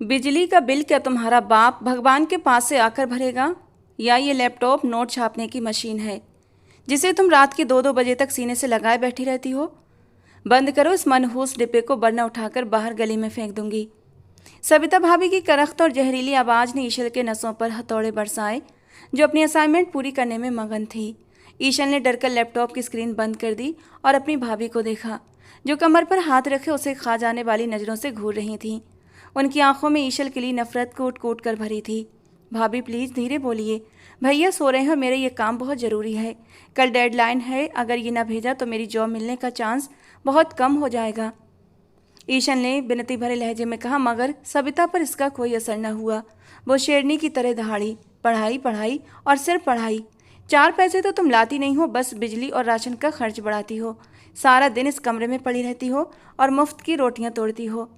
बिजली का बिल क्या तुम्हारा बाप भगवान के पास से आकर भरेगा, या ये लैपटॉप नोट छापने की मशीन है जिसे तुम रात के 2-2 बजे तक सीने से लगाए बैठी रहती हो? बंद करो इस मनहूस डिब्बे को, वरना उठाकर बाहर गली में फेंक दूंगी। सविता भाभी की करख्त और जहरीली आवाज़ ने ईशल के नसों पर हथौड़े बरसाए, जो अपनी असाइनमेंट पूरी करने में मगन थी। ईशल ने डरकर लैपटॉप की स्क्रीन बंद कर दी और अपनी भाभी को देखा, जो कमर पर हाथ रखे उसे खा जाने वाली नज़रों से घूर रही थीं। उनकी आंखों में ईशल के लिए नफरत कूट कूट कर भरी थी। भाभी प्लीज़ धीरे बोलिए, भैया सो रहे हैं और मेरा ये काम बहुत ज़रूरी है। कल डेडलाइन है, अगर ये ना भेजा तो मेरी जॉब मिलने का चांस बहुत कम हो जाएगा। ईशल ने विनती भरे लहजे में कहा, मगर सविता पर इसका कोई असर न हुआ। वो शेरनी की तरह दहाड़ी, पढ़ाई पढ़ाई और सिर्फ पढ़ाई। 4 पैसे तो तुम लाती नहीं हो, बस बिजली और राशन का खर्च बढ़ाती हो। सारा दिन इस कमरे में पड़ी रहती हो और मुफ्त की रोटियां तोड़ती हो।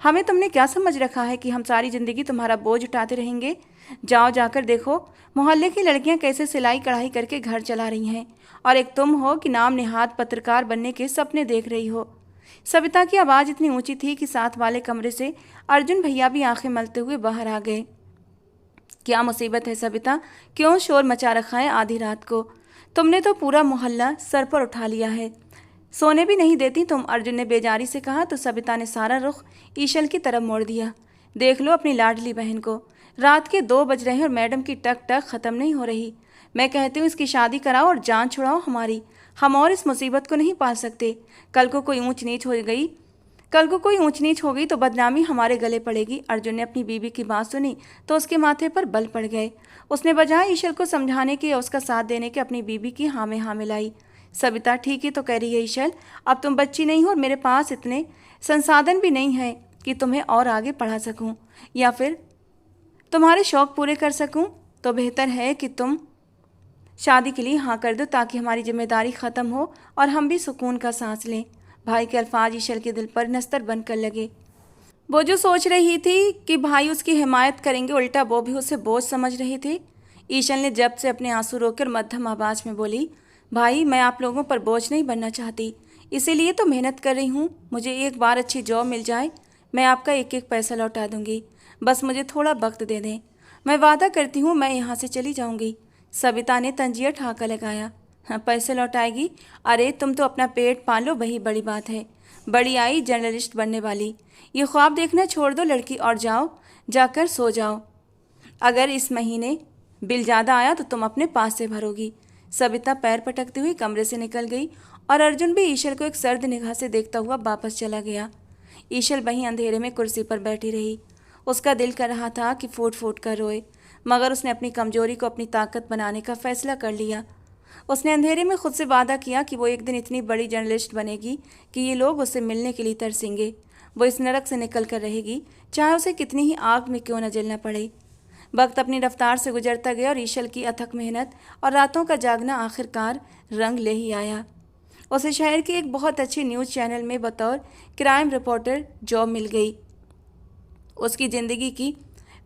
हमें तुमने क्या समझ रखा है कि हम सारी ज़िंदगी तुम्हारा बोझ उठाते रहेंगे? जाओ जाकर देखो मोहल्ले की लड़कियां कैसे सिलाई कढ़ाई करके घर चला रही हैं, और एक तुम हो कि नाम निहात पत्रकार बनने के सपने देख रही हो। सविता की आवाज़ इतनी ऊंची थी कि साथ वाले कमरे से अर्जुन भैया भी आंखें मलते हुए बाहर आ गए। क्या मुसीबत है सविता, क्यों शोर मचा रखा है आधी रात को? तुमने तो पूरा मोहल्ला सर पर उठा लिया है। सोने भी नहीं देती तुम, अर्जुन ने बेजारी से कहा तो सविता ने सारा रुख ईशल की तरफ मोड़ दिया। देख लो अपनी लाडली बहन को, रात के 2 बज रहे हैं और मैडम की टक टक ख़त्म नहीं हो रही। मैं कहती हूँ इसकी शादी कराओ और जान छुड़ाओ हमारी। हम और इस मुसीबत को नहीं पाल सकते। कल को कोई ऊंच नीच हो गई तो बदनामी हमारे गले पड़ेगी। अर्जुन ने अपनी बीवी की बात सुनी तो उसके माथे पर बल पड़ गए। उसने बजाय ईशल को समझाने के या उसका साथ देने के अपनी बीवी की हाँ में हाँ मिलाई। सविता ठीक ही तो कह रही है ईशल, अब तुम बच्ची नहीं हो और मेरे पास इतने संसाधन भी नहीं है कि तुम्हें और आगे पढ़ा सकूं या फिर तुम्हारे शौक़ पूरे कर सकूं। तो बेहतर है कि तुम शादी के लिए हाँ कर दो, ताकि हमारी जिम्मेदारी ख़त्म हो और हम भी सुकून का सांस लें। भाई के अल्फाज ईशल के दिल पर नस्तर बनकर लगे। वो जो सोच रही थी कि भाई उसकी हिमायत करेंगे, उल्टा वो भी उसे बोझ समझ रही थी। ईशल ने जब से अपने आंसू रोककर मध्यम आवाज़ में बोली, भाई मैं आप लोगों पर बोझ नहीं बनना चाहती, इसीलिए तो मेहनत कर रही हूँ। मुझे एक बार अच्छी जॉब मिल जाए, मैं आपका एक एक पैसा लौटा दूंगी। बस मुझे थोड़ा वक्त दे दें, मैं वादा करती हूँ मैं यहाँ से चली जाऊँगी। सविता ने तंजिया ठाका लगाया। हाँ, पैसे लौटाएगी? अरे तुम तो अपना पेट पालो, वही बड़ी बात है। बड़ी आई जर्नलिस्ट बनने वाली। ये ख्वाब देखना छोड़ दो लड़की, और जाओ जाकर सो जाओ। अगर इस महीने बिल ज़्यादा आया तो तुम अपने पास से भरोगी। सविता पैर पटकती हुई कमरे से निकल गई और अर्जुन भी ईशल को एक सर्द निगाह से देखता हुआ वापस चला गया। ईशल वहीं अंधेरे में कुर्सी पर बैठी रही। उसका दिल कर रहा था कि फूट फूट कर रोए, मगर उसने अपनी कमजोरी को अपनी ताकत बनाने का फैसला कर लिया। उसने अंधेरे में खुद से वादा किया कि वो एक दिन इतनी बड़ी जर्नलिस्ट बनेगी कि ये लोग उससे मिलने के लिए तरसेंगे। वो इस नरक से निकल कर रहेगी, चाहे उसे कितनी ही आग में क्यों न जलना पड़े। वक्त अपनी रफ्तार से गुजरता गया और ईशल की अथक मेहनत और रातों का जागना आखिरकार रंग ले ही आया। उसे शहर के एक बहुत अच्छे न्यूज़ चैनल में बतौर क्राइम रिपोर्टर जॉब मिल गई। उसकी ज़िंदगी की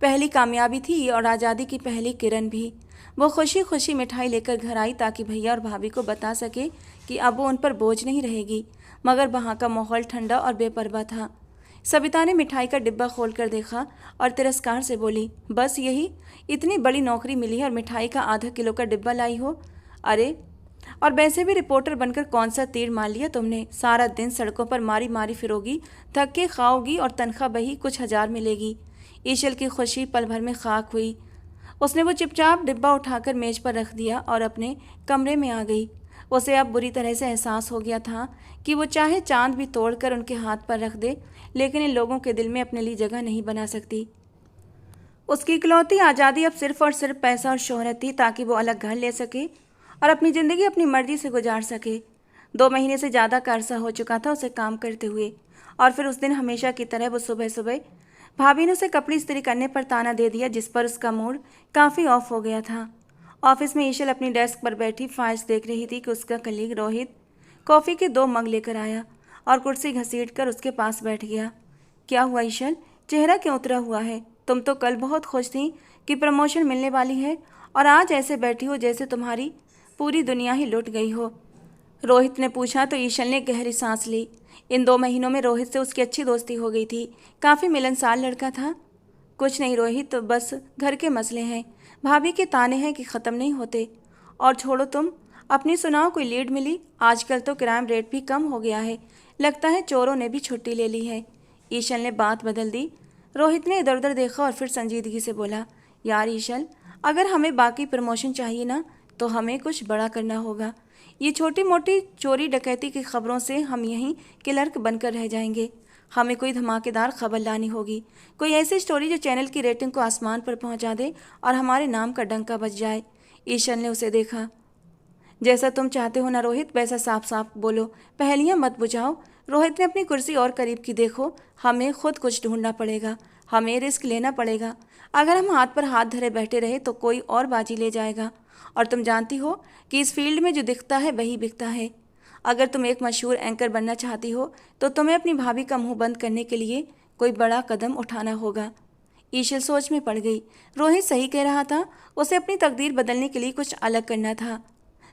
पहली कामयाबी थी और आज़ादी की पहली किरण भी। वो खुशी खुशी मिठाई लेकर घर आई ताकि भैया और भाभी को बता सके कि अब वो उन पर बोझ नहीं रहेगी, मगर वहाँ का माहौल ठंडा और बेपरवाह था। सविता ने मिठाई का डिब्बा खोलकर देखा और तिरस्कार से बोली, बस यही, इतनी बड़ी नौकरी मिली है और मिठाई का आधा किलो का डिब्बा लाई हो? अरे, और वैसे भी रिपोर्टर बनकर कौन सा तीर मार लिया तुमने? सारा दिन सड़कों पर मारी मारी फिरोगी, थक के खाओगी और तनख्वाह बही कुछ हजार मिलेगी। ईशल की खुशी पल भर में खाक हुई। उसने वो चुपचाप डिब्बा उठाकर मेज पर रख दिया और अपने कमरे में आ गई। उसे अब बुरी तरह से एहसास हो गया था कि वो चाहे चांद भी तोड़कर उनके हाथ पर रख दे, लेकिन इन लोगों के दिल में अपने लिए जगह नहीं बना सकती। उसकी इकलौती आज़ादी अब सिर्फ और सिर्फ पैसा और शोहरत थी, ताकि वो अलग घर ले सके और अपनी ज़िंदगी अपनी मर्जी से गुजार सके। 2 महीने से ज़्यादा का अरसा हो चुका था उसे काम करते हुए, और फिर उस दिन हमेशा की तरह वो सुबह सुबह भाभी ने उसे कपड़े इस्त्री करने पर ताना दे दिया, जिस पर उसका मूड काफ़ी ऑफ हो गया था। ऑफिस में ईशल अपनी डेस्क पर बैठी फाइल्स देख रही थी कि उसका कलीग रोहित कॉफ़ी के 2 मग लेकर आया और कुर्सी घसीटकर उसके पास बैठ गया। क्या हुआ ईशल, चेहरा क्यों उतरा हुआ है? तुम तो कल बहुत खुश थी कि प्रमोशन मिलने वाली है, और आज ऐसे बैठी हो जैसे तुम्हारी पूरी दुनिया ही लुट गई हो। रोहित ने पूछा तो ईशल ने गहरी सांस ली। इन 2 महीनों में रोहित से उसकी अच्छी दोस्ती हो गई थी। काफ़ी मिलनसार लड़का था। कुछ नहीं रोहित, तो बस घर के मसले हैं। भाभी के ताने हैं कि ख़त्म नहीं होते। और छोड़ो तुम, अपनी सुनाओ, कोई लीड मिली? आजकल तो क्राइम रेट भी कम हो गया है, लगता है चोरों ने भी छुट्टी ले ली है। ईशल ने बात बदल दी। रोहित ने इधर उधर देखा और फिर संजीदगी से बोला, यार ईशल, अगर हमें बाकी प्रमोशन चाहिए ना, तो हमें कुछ बड़ा करना होगा। ये छोटी मोटी चोरी डकैती की खबरों से हम यहीं क्लर्क बनकर रह जाएंगे। हमें कोई धमाकेदार खबर लानी होगी, कोई ऐसी स्टोरी जो चैनल की रेटिंग को आसमान पर पहुंचा दे और हमारे नाम का डंका बज जाए। ईशल ने उसे देखा। जैसा तुम चाहते हो ना रोहित, वैसा साफ साफ बोलो, पहेलियां मत बुझाओ। रोहित ने अपनी कुर्सी और करीब की। देखो, हमें खुद कुछ ढूंढना पड़ेगा, हमें रिस्क लेना पड़ेगा। अगर हम हाथ पर हाथ धरे बैठे रहे तो कोई और बाजी ले जाएगा। और तुम जानती हो कि इस फील्ड में जो दिखता है वही बिकता है। अगर तुम एक मशहूर एंकर बनना चाहती हो तो तुम्हें अपनी भाभी का मुंह बंद करने के लिए कोई बड़ा कदम उठाना होगा। ईशल सोच में पड़ गई। रोहित सही कह रहा था, उसे अपनी तकदीर बदलने के लिए कुछ अलग करना था।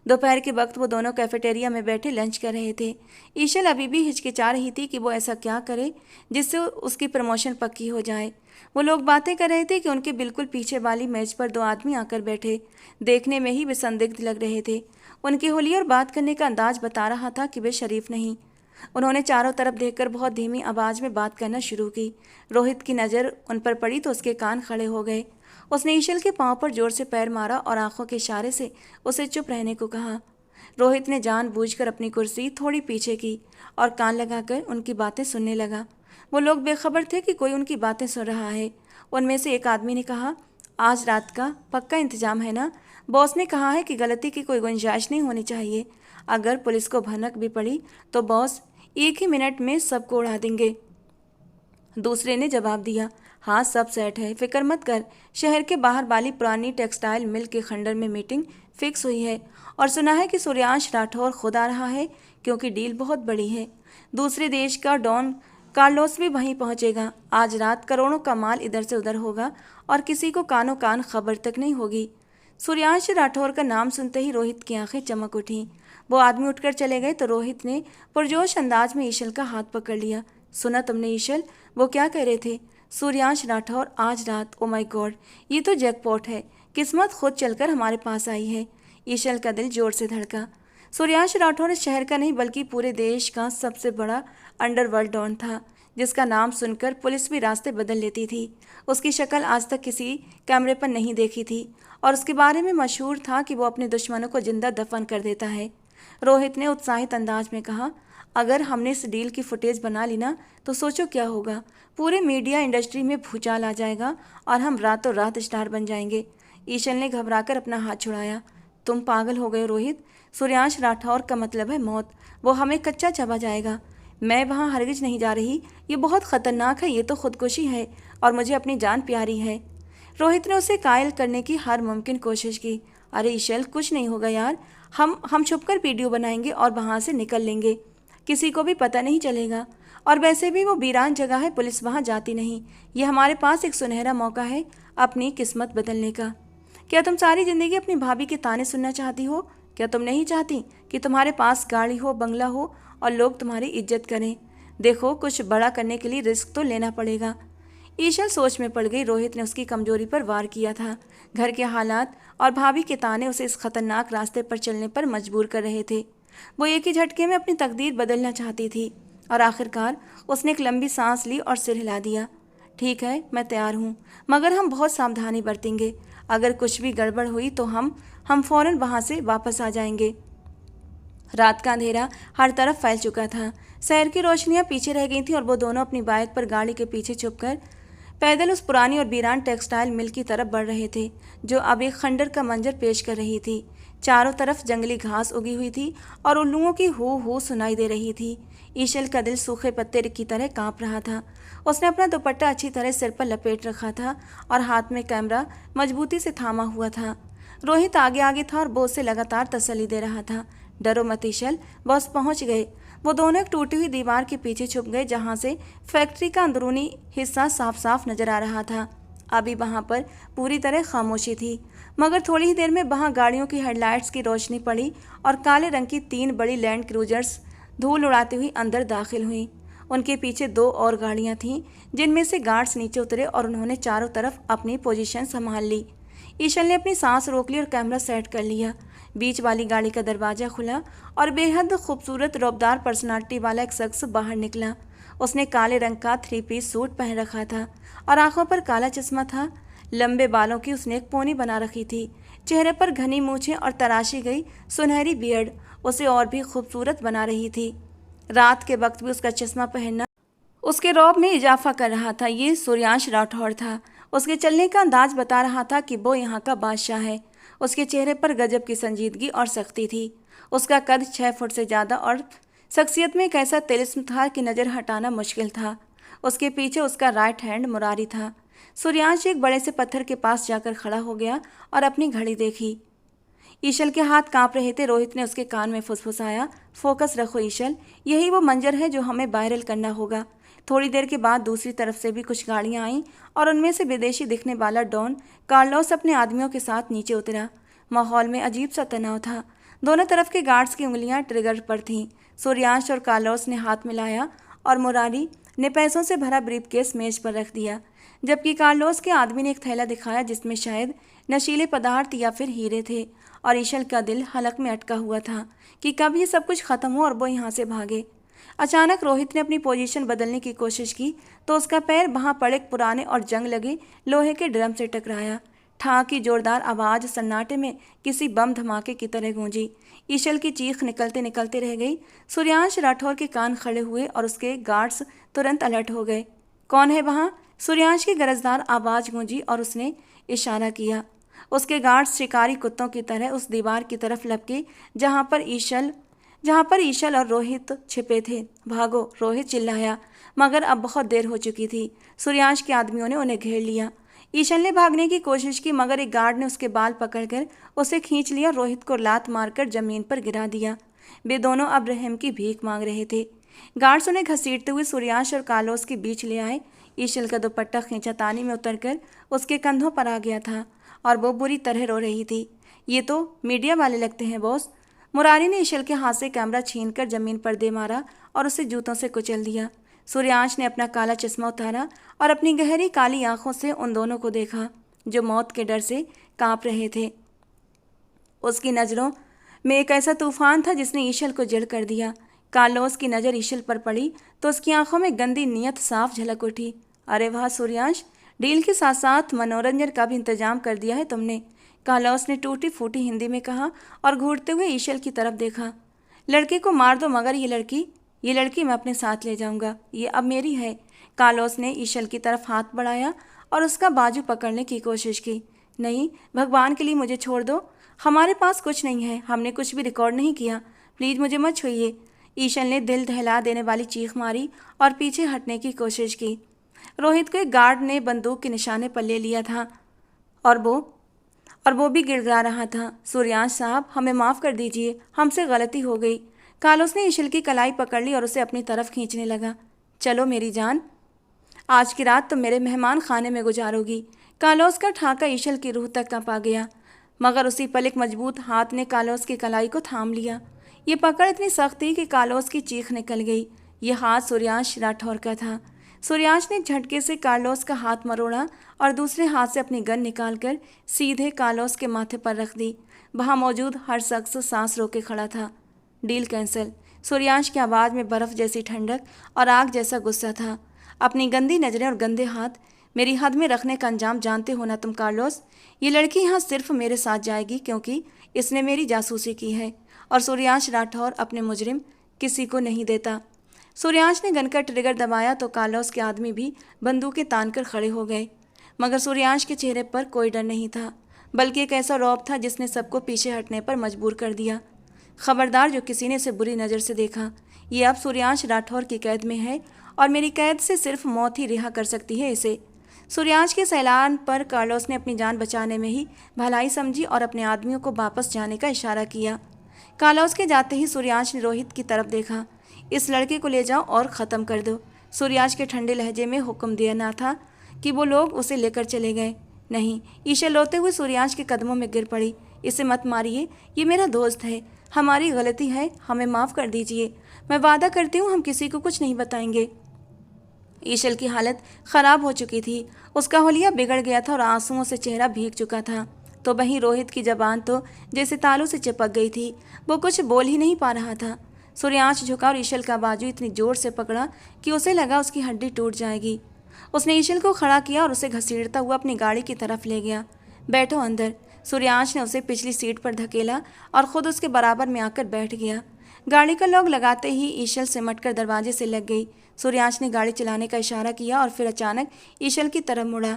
दोपहर के वक्त वो दोनों कैफेटेरिया में बैठे लंच कर रहे थे। ईशल अभी भी हिचकिचा रही थी कि वो ऐसा क्या करे जिससे उसकी प्रमोशन पक्की हो जाए। वो लोग बातें कर रहे थे कि उनके बिल्कुल पीछे वाली मेज पर दो आदमी आकर बैठे। देखने में ही वे संदिग्ध लग रहे थे। उनकी हुलिया और बात करने का अंदाज बता रहा था कि वे शरीफ नहीं। उन्होंने चारों तरफ देखकर बहुत धीमी आवाज़ में बात करना शुरू की। रोहित की नज़र उन पर पड़ी तो उसके कान खड़े हो गए। उसने ईशल के पांव पर जोर से पैर मारा और आंखों के इशारे से उसे चुप रहने को कहा। रोहित ने जानबूझकर अपनी कुर्सी थोड़ी पीछे की और कान लगाकर उनकी बातें सुनने लगा। वो लोग बेखबर थे कि कोई उनकी बातें सुन रहा है। उनमें से एक आदमी ने कहा, आज रात का पक्का इंतजाम है ना? बॉस ने कहा है कि गलती की कोई गुंजाइश नहीं होनी चाहिए। अगर पुलिस को भनक भी पड़ी तो बॉस 1 ही मिनट में सबको उड़ा देंगे। दूसरे ने जवाब दिया, हाँ सब सेट है, फिक्र मत कर। शहर के बाहर वाली पुरानी टेक्सटाइल मिल के खंडर में मीटिंग फिक्स हुई है और सुना है कि सूर्यांश राठौर खुद आ रहा है, क्योंकि डील बहुत बड़ी है। दूसरे देश का डॉन कार्लोस भी वहीं पहुंचेगा। आज रात करोड़ों का माल इधर से उधर होगा और किसी को कानों कान खबर तक नहीं होगी। सूर्यांश राठौर का नाम सुनते ही रोहित की आंखें चमक उठीं। वो आदमी उठकर चले गए तो रोहित ने पुरजोश अंदाज में ईशल का हाथ पकड़ लिया। सुना तुमने ईशल, वो क्या कह रहे थे? सूर्यांश राठौर आज रात। ओ माय गॉड, ये तो जैकपॉट है। किस्मत खुद चलकर हमारे पास आई है। ईशल का दिल जोर से धड़का। सूर्यांश राठौर इस शहर का नहीं बल्कि पूरे देश का सबसे बड़ा अंडरवर्ल्ड डॉन था, जिसका नाम सुनकर पुलिस भी रास्ते बदल लेती थी। उसकी शक्ल आज तक किसी कैमरे पर नहीं देखी थी और उसके बारे में मशहूर था कि वो अपने दुश्मनों को जिंदा दफन कर देता है। रोहित ने उत्साहित अंदाज में कहा, अगर हमने इस डील की फुटेज बना ली ना तो सोचो क्या होगा। पूरे मीडिया इंडस्ट्री में भूचाल आ जाएगा और हम रातों रात स्टार बन जाएंगे। ईशल ने घबराकर अपना हाथ छुड़ाया। तुम पागल हो गए रोहित, सूर्यांश राठौर का मतलब है मौत। वो हमें कच्चा चबा जाएगा। मैं वहाँ हरगिज नहीं जा रही, ये बहुत ख़तरनाक है, ये तो खुदकुशी है और मुझे अपनी जान प्यारी है। रोहित ने उसे कायल करने की हर मुमकिन कोशिश की। अरे ईशल, कुछ नहीं होगा यार, हम छुपकर वीडियो बनाएंगे और वहाँ से निकल लेंगे, किसी को भी पता नहीं चलेगा। और वैसे भी वो वीरान जगह है, पुलिस वहाँ जाती नहीं। ये हमारे पास एक सुनहरा मौका है अपनी किस्मत बदलने का। क्या तुम सारी ज़िंदगी अपनी भाभी के ताने सुनना चाहती हो? क्या तुम नहीं चाहती कि तुम्हारे पास गाड़ी हो, बंगला हो और लोग तुम्हारी इज्जत करें? देखो, कुछ बड़ा करने के लिए रिस्क तो लेना पड़ेगा। ईशल सोच में पड़ गई। रोहित ने उसकी कमजोरी पर वार किया था। घर के हालात और भाभी के ताने उसे इस खतरनाक रास्ते पर चलने पर मजबूर कर रहे थे। वो एक ही झटके में अपनी तकदीर बदलना चाहती थी और आखिरकार उसने एक लंबी सांस ली और सिर हिला दिया। ठीक है, मैं तैयार हूँ, मगर हम बहुत सावधानी बरतेंगे। अगर कुछ भी गड़बड़ हुई तो हम फौरन वहाँ से वापस आ जाएंगे। रात का अंधेरा हर तरफ फैल चुका था। शहर की रोशनियां पीछे रह गई थीं और वो दोनों अपनी बाइक पर गाड़ी के पीछे छुपकर पैदल उस पुरानी और वीरान टेक्सटाइल मिल की तरफ बढ़ रहे थे, जो अब एक खंडर का मंजर पेश कर रही थी। चारों तरफ जंगली घास उगी हुई थी और उल्लुओं की हू सुनाई दे रही थी। ईशल का दिल सूखे पत्ते की तरह कांप रहा था। उसने अपना दुपट्टा अच्छी तरह सिर पर लपेट रखा था और हाथ में कैमरा मजबूती से थामा हुआ था। रोहित आगे आगे था और बॉस से लगातार तसल्ली दे रहा था। डरो मत ईशल, बॉस पहुंच गए। वो दोनों एक टूटी हुई दीवार के पीछे छुप गए, जहां से फैक्ट्री का अंदरूनी हिस्सा साफ साफ नजर आ रहा था। अभी वहां पर पूरी तरह खामोशी थी, मगर थोड़ी ही देर में वहां गाड़ियों की हेडलाइट्स की रोशनी पड़ी और काले रंग की 3 बड़ी लैंड क्रूजर्स धूल उड़ाती हुई अंदर दाखिल हुई। उनके पीछे 2 और गाड़ियां थीं, जिनमें से गार्ड्स नीचे उतरे और उन्होंने चारों तरफ अपनी पोजीशन संभाल ली। ईशल ने अपनी सांस रोक ली और कैमरा सेट कर लिया। बीच वाली गाड़ी का दरवाजा खुला और बेहद खूबसूरत रौबदार पर्सनालिटी वाला एक शख्स बाहर निकला। उसने काले रंग का 3 पीस सूट पहन रखा था और आंखों पर काला चश्मा था। लंबे बालों की उसने एक पोनी बना रखी थी। चेहरे पर घनी मूछें और तराशी गई सुनहरी बियर्ड उसे और भी खूबसूरत बना रही थी। रात के वक्त भी उसका चश्मा पहनना उसके रौब में इजाफा कर रहा था। ये सूर्यांश राठौर था। उसके चलने का अंदाज बता रहा था कि वो यहाँ का बादशाह है। उसके चेहरे पर गजब की संजीदगी और सख्ती थी। उसका कद 6 फुट से ज़्यादा और शख्सियत में एक ऐसा तिलिस्म था कि नज़र हटाना मुश्किल था। उसके पीछे उसका राइट हैंड मुरारी था। सूर्यांश एक बड़े से पत्थर के पास जाकर खड़ा हो गया और अपनी घड़ी देखी। ईशल के हाथ कांप रहे थे। रोहित ने उसके कान में फुसफुसाया, फोकस रखो ईशल, यही वो मंजर है जो हमें वायरल करना होगा। थोड़ी देर के बाद दूसरी तरफ से भी कुछ गाड़ियां आईं और उनमें से विदेशी दिखने वाला डॉन कार्लोस अपने आदमियों के साथ नीचे उतरा। माहौल में अजीब सा तनाव था। दोनों तरफ के गार्ड्स की उंगलियां ट्रिगर पर थीं। सूर्यांश और कार्लोस ने हाथ मिलाया और मुरारी ने पैसों से भरा ब्रीफकेस मेज पर रख दिया, जबकि कार्लोस के आदमी ने एक थैला दिखाया जिसमें शायद नशीले पदार्थ या फिर हीरे थे। और ईशल का दिल हलक में अटका हुआ था कि कब ये सब कुछ खत्म हो और वो यहाँ से भागे। अचानक रोहित ने अपनी पोजीशन बदलने की कोशिश की तो उसका पैर वहां पड़े पुराने और जंग लगे लोहे के ड्रम से टकराया। ठा की जोरदार आवाज़ सन्नाटे में किसी बम धमाके की तरह गूंजी। ईशल की चीख निकलते निकलते रह गई। सूर्यांश राठौर के कान खड़े हुए और उसके गार्ड्स तुरंत अलर्ट हो गए। कौन है वहाँ? सूर्यांश की गरजदार आवाज़ गूंजी और उसने इशारा किया। उसके गार्ड्स शिकारी कुत्तों की तरह उस दीवार की तरफ लपके जहाँ पर ईशल और रोहित छिपे थे। भागो, रोहित चिल्लाया, मगर अब बहुत देर हो चुकी थी। सूर्यांश के आदमियों ने उन्हें घेर लिया। ईशल ने भागने की कोशिश की मगर एक गार्ड ने उसके बाल पकड़कर उसे खींच लिया और रोहित को लात मारकर जमीन पर गिरा दिया। वे दोनों अब रहम की भीख मांग रहे थे। गार्ड्स उन्हें घसीटते हुए सूर्यांश और कार्लोस के बीच ले आए। ईशल का दुपट्टा खींचातानी में उतरकर उसके कंधों पर आ गया था और वो बुरी तरह रो रही थी। ये तो मीडिया वाले लगते हैं बॉस। मुरारी ने ईशल के हाथ से कैमरा छीनकर जमीन पर दे मारा और उसे जूतों से कुचल दिया। सूर्यांश ने अपना काला चश्मा उतारा और अपनी गहरी काली आंखों से उन दोनों को देखा जो मौत के डर से कांप रहे थे। उसकी नज़रों में एक ऐसा तूफान था जिसने ईशल को जड़ कर दिया। कार्लोस की नज़र ईशल पर पड़ी तो उसकी आंखों में गंदी नीयत साफ झलक उठी। अरे वाह सूर्यांश, डील के साथ साथ मनोरंजन का भी इंतजाम कर दिया है तुमने, कार्लोस ने टूटी फूटी हिंदी में कहा और घूरते हुए ईशल की तरफ देखा। लड़के को मार दो मगर ये लड़की मैं अपने साथ ले जाऊंगा, ये अब मेरी है। कार्लोस ने ईशल की तरफ हाथ बढ़ाया और उसका बाजू पकड़ने की कोशिश की। नहीं, भगवान के लिए मुझे छोड़ दो, हमारे पास कुछ नहीं है, हमने कुछ भी रिकॉर्ड नहीं किया, प्लीज़ मुझे मत छूइए। ईशल ने दिल दहला देने वाली चीख मारी और पीछे हटने की कोशिश की। रोहित को एक गार्ड ने बंदूक के निशाने पर ले लिया था और वो भी गिड़गिड़ा रहा था। सूर्यांश साहब, हमें माफ़ कर दीजिए, हमसे गलती हो गई। कार्लोस ने ईशल की कलाई पकड़ ली और उसे अपनी तरफ खींचने लगा। चलो मेरी जान, आज की रात तुम मेरे मेहमान खाने में गुजारोगी। कार्लोस का ठाका ईशल की रूह तक कंपा गया, मगर उसी पल एक मजबूत हाथ ने कार्लोस की कलाई को थाम लिया। ये पकड़ इतनी सख्त थी कि कार्लोस की चीख निकल गई। ये हाथ सूर्यांश राठौर का था। सूर्यांश ने झटके से कार्लोस का हाथ मरोड़ा और दूसरे हाथ से अपनी गन निकालकर सीधे कार्लोस के माथे पर रख दी। वहाँ मौजूद हर शख्स सांस रोके खड़ा था। Deal cancel. सूर्यांश की आवाज़ में बर्फ़ जैसी ठंडक और आग जैसा गुस्सा था। अपनी गंदी नज़रें और गंदे हाथ मेरी हद में रखने का अंजाम जानते हो ना तुम कार्लोस। ये लड़की यहाँ सिर्फ मेरे साथ जाएगी क्योंकि इसने मेरी जासूसी की है और सूर्यांश राठौर अपने मुजरिम किसी को नहीं देता। सूर्यांश ने गन का ट्रिगर दबाया तो कार्लोस के आदमी भी बंदूकें तान कर खड़े हो गए, मगर सूर्यांश के चेहरे पर कोई डर नहीं था, बल्कि एक ऐसा रौब था जिसने सबको पीछे हटने पर मजबूर कर दिया। खबरदार जो किसी ने इसे बुरी नज़र से देखा, ये अब सूर्यांश राठौर की कैद में है और मेरी कैद से सिर्फ मौत ही रिहा कर सकती है इसे। सूर्यांश के सैलान पर कार्लोस ने अपनी जान बचाने में ही भलाई समझी और अपने आदमियों को वापस जाने का इशारा किया। कार्लोस के जाते ही सूर्यांश ने रोहित की तरफ देखा। इस लड़के को ले जाओ और ख़त्म कर दो। सूर्यांश के ठंडे लहजे में हुक्म दिया ना था कि वो लोग उसे लेकर चले गए। नहीं, ईशा रोते हुए सूर्यांश के कदमों में गिर पड़ी। इसे मत मारिए, ये मेरा दोस्त है, हमारी गलती है, हमें माफ़ कर दीजिए। मैं वादा करती हूँ हम किसी को कुछ नहीं बताएंगे। ईशल की हालत खराब हो चुकी थी। उसका हुलिया बिगड़ गया था और आंसुओं से चेहरा भीग चुका था। तो वहीं रोहित की जबान तो जैसे तालू से चिपक गई थी। वो कुछ बोल ही नहीं पा रहा था। सूर्यांश झुका और ईशल का बाजू इतनी जोर से पकड़ा कि उसे लगा उसकी हड्डी टूट जाएगी। उसने ईशल को खड़ा किया और उसे घसीटता हुआ अपनी गाड़ी की तरफ ले गया। बैठो अंदर। सूर्यांश ने उसे पिछली सीट पर धकेला और खुद उसके बराबर में आकर बैठ गया। गाड़ी का लॉक लगाते ही ईशल सिमटकर दरवाजे से लग गई। सूर्यांश ने गाड़ी चलाने का इशारा किया और फिर अचानक ईशल की तरफ मुड़ा।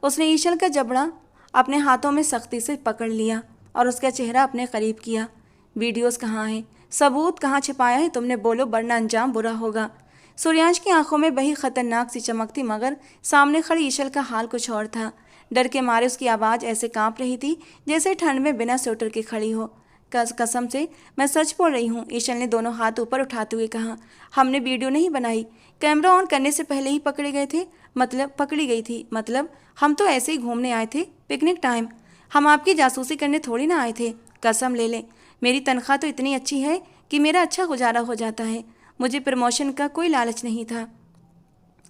उसने ईशल का जबड़ा अपने हाथों में सख्ती से पकड़ लिया और उसका चेहरा अपने करीब किया। वीडियोस कहाँ हैं? सबूत कहाँ छिपाया है तुमने? बोलो वरना अंजाम बुरा होगा। सूर्यांश की आंखों में बही खतरनाक सी चमक थी, मगर सामने खड़ी ईशल का हाल कुछ और था। डर के मारे उसकी आवाज़ ऐसे कांप रही थी जैसे ठंड में बिना स्वेटर के खड़ी हो। कसम से मैं सच बोल रही हूँ, ईशल ने दोनों हाथ ऊपर उठाते हुए कहा। हमने वीडियो नहीं बनाई, कैमरा ऑन करने से पहले ही पकड़े गए थे। मतलब पकड़ी गई थी? मतलब हम तो ऐसे ही घूमने आए थे, पिकनिक टाइम। हम आपकी जासूसी करने थोड़ी ना आए थे। कसम ले लें, मेरी तनख्वाह तो इतनी अच्छी है कि मेरा अच्छा गुजारा हो जाता है। मुझे प्रमोशन का कोई लालच नहीं था।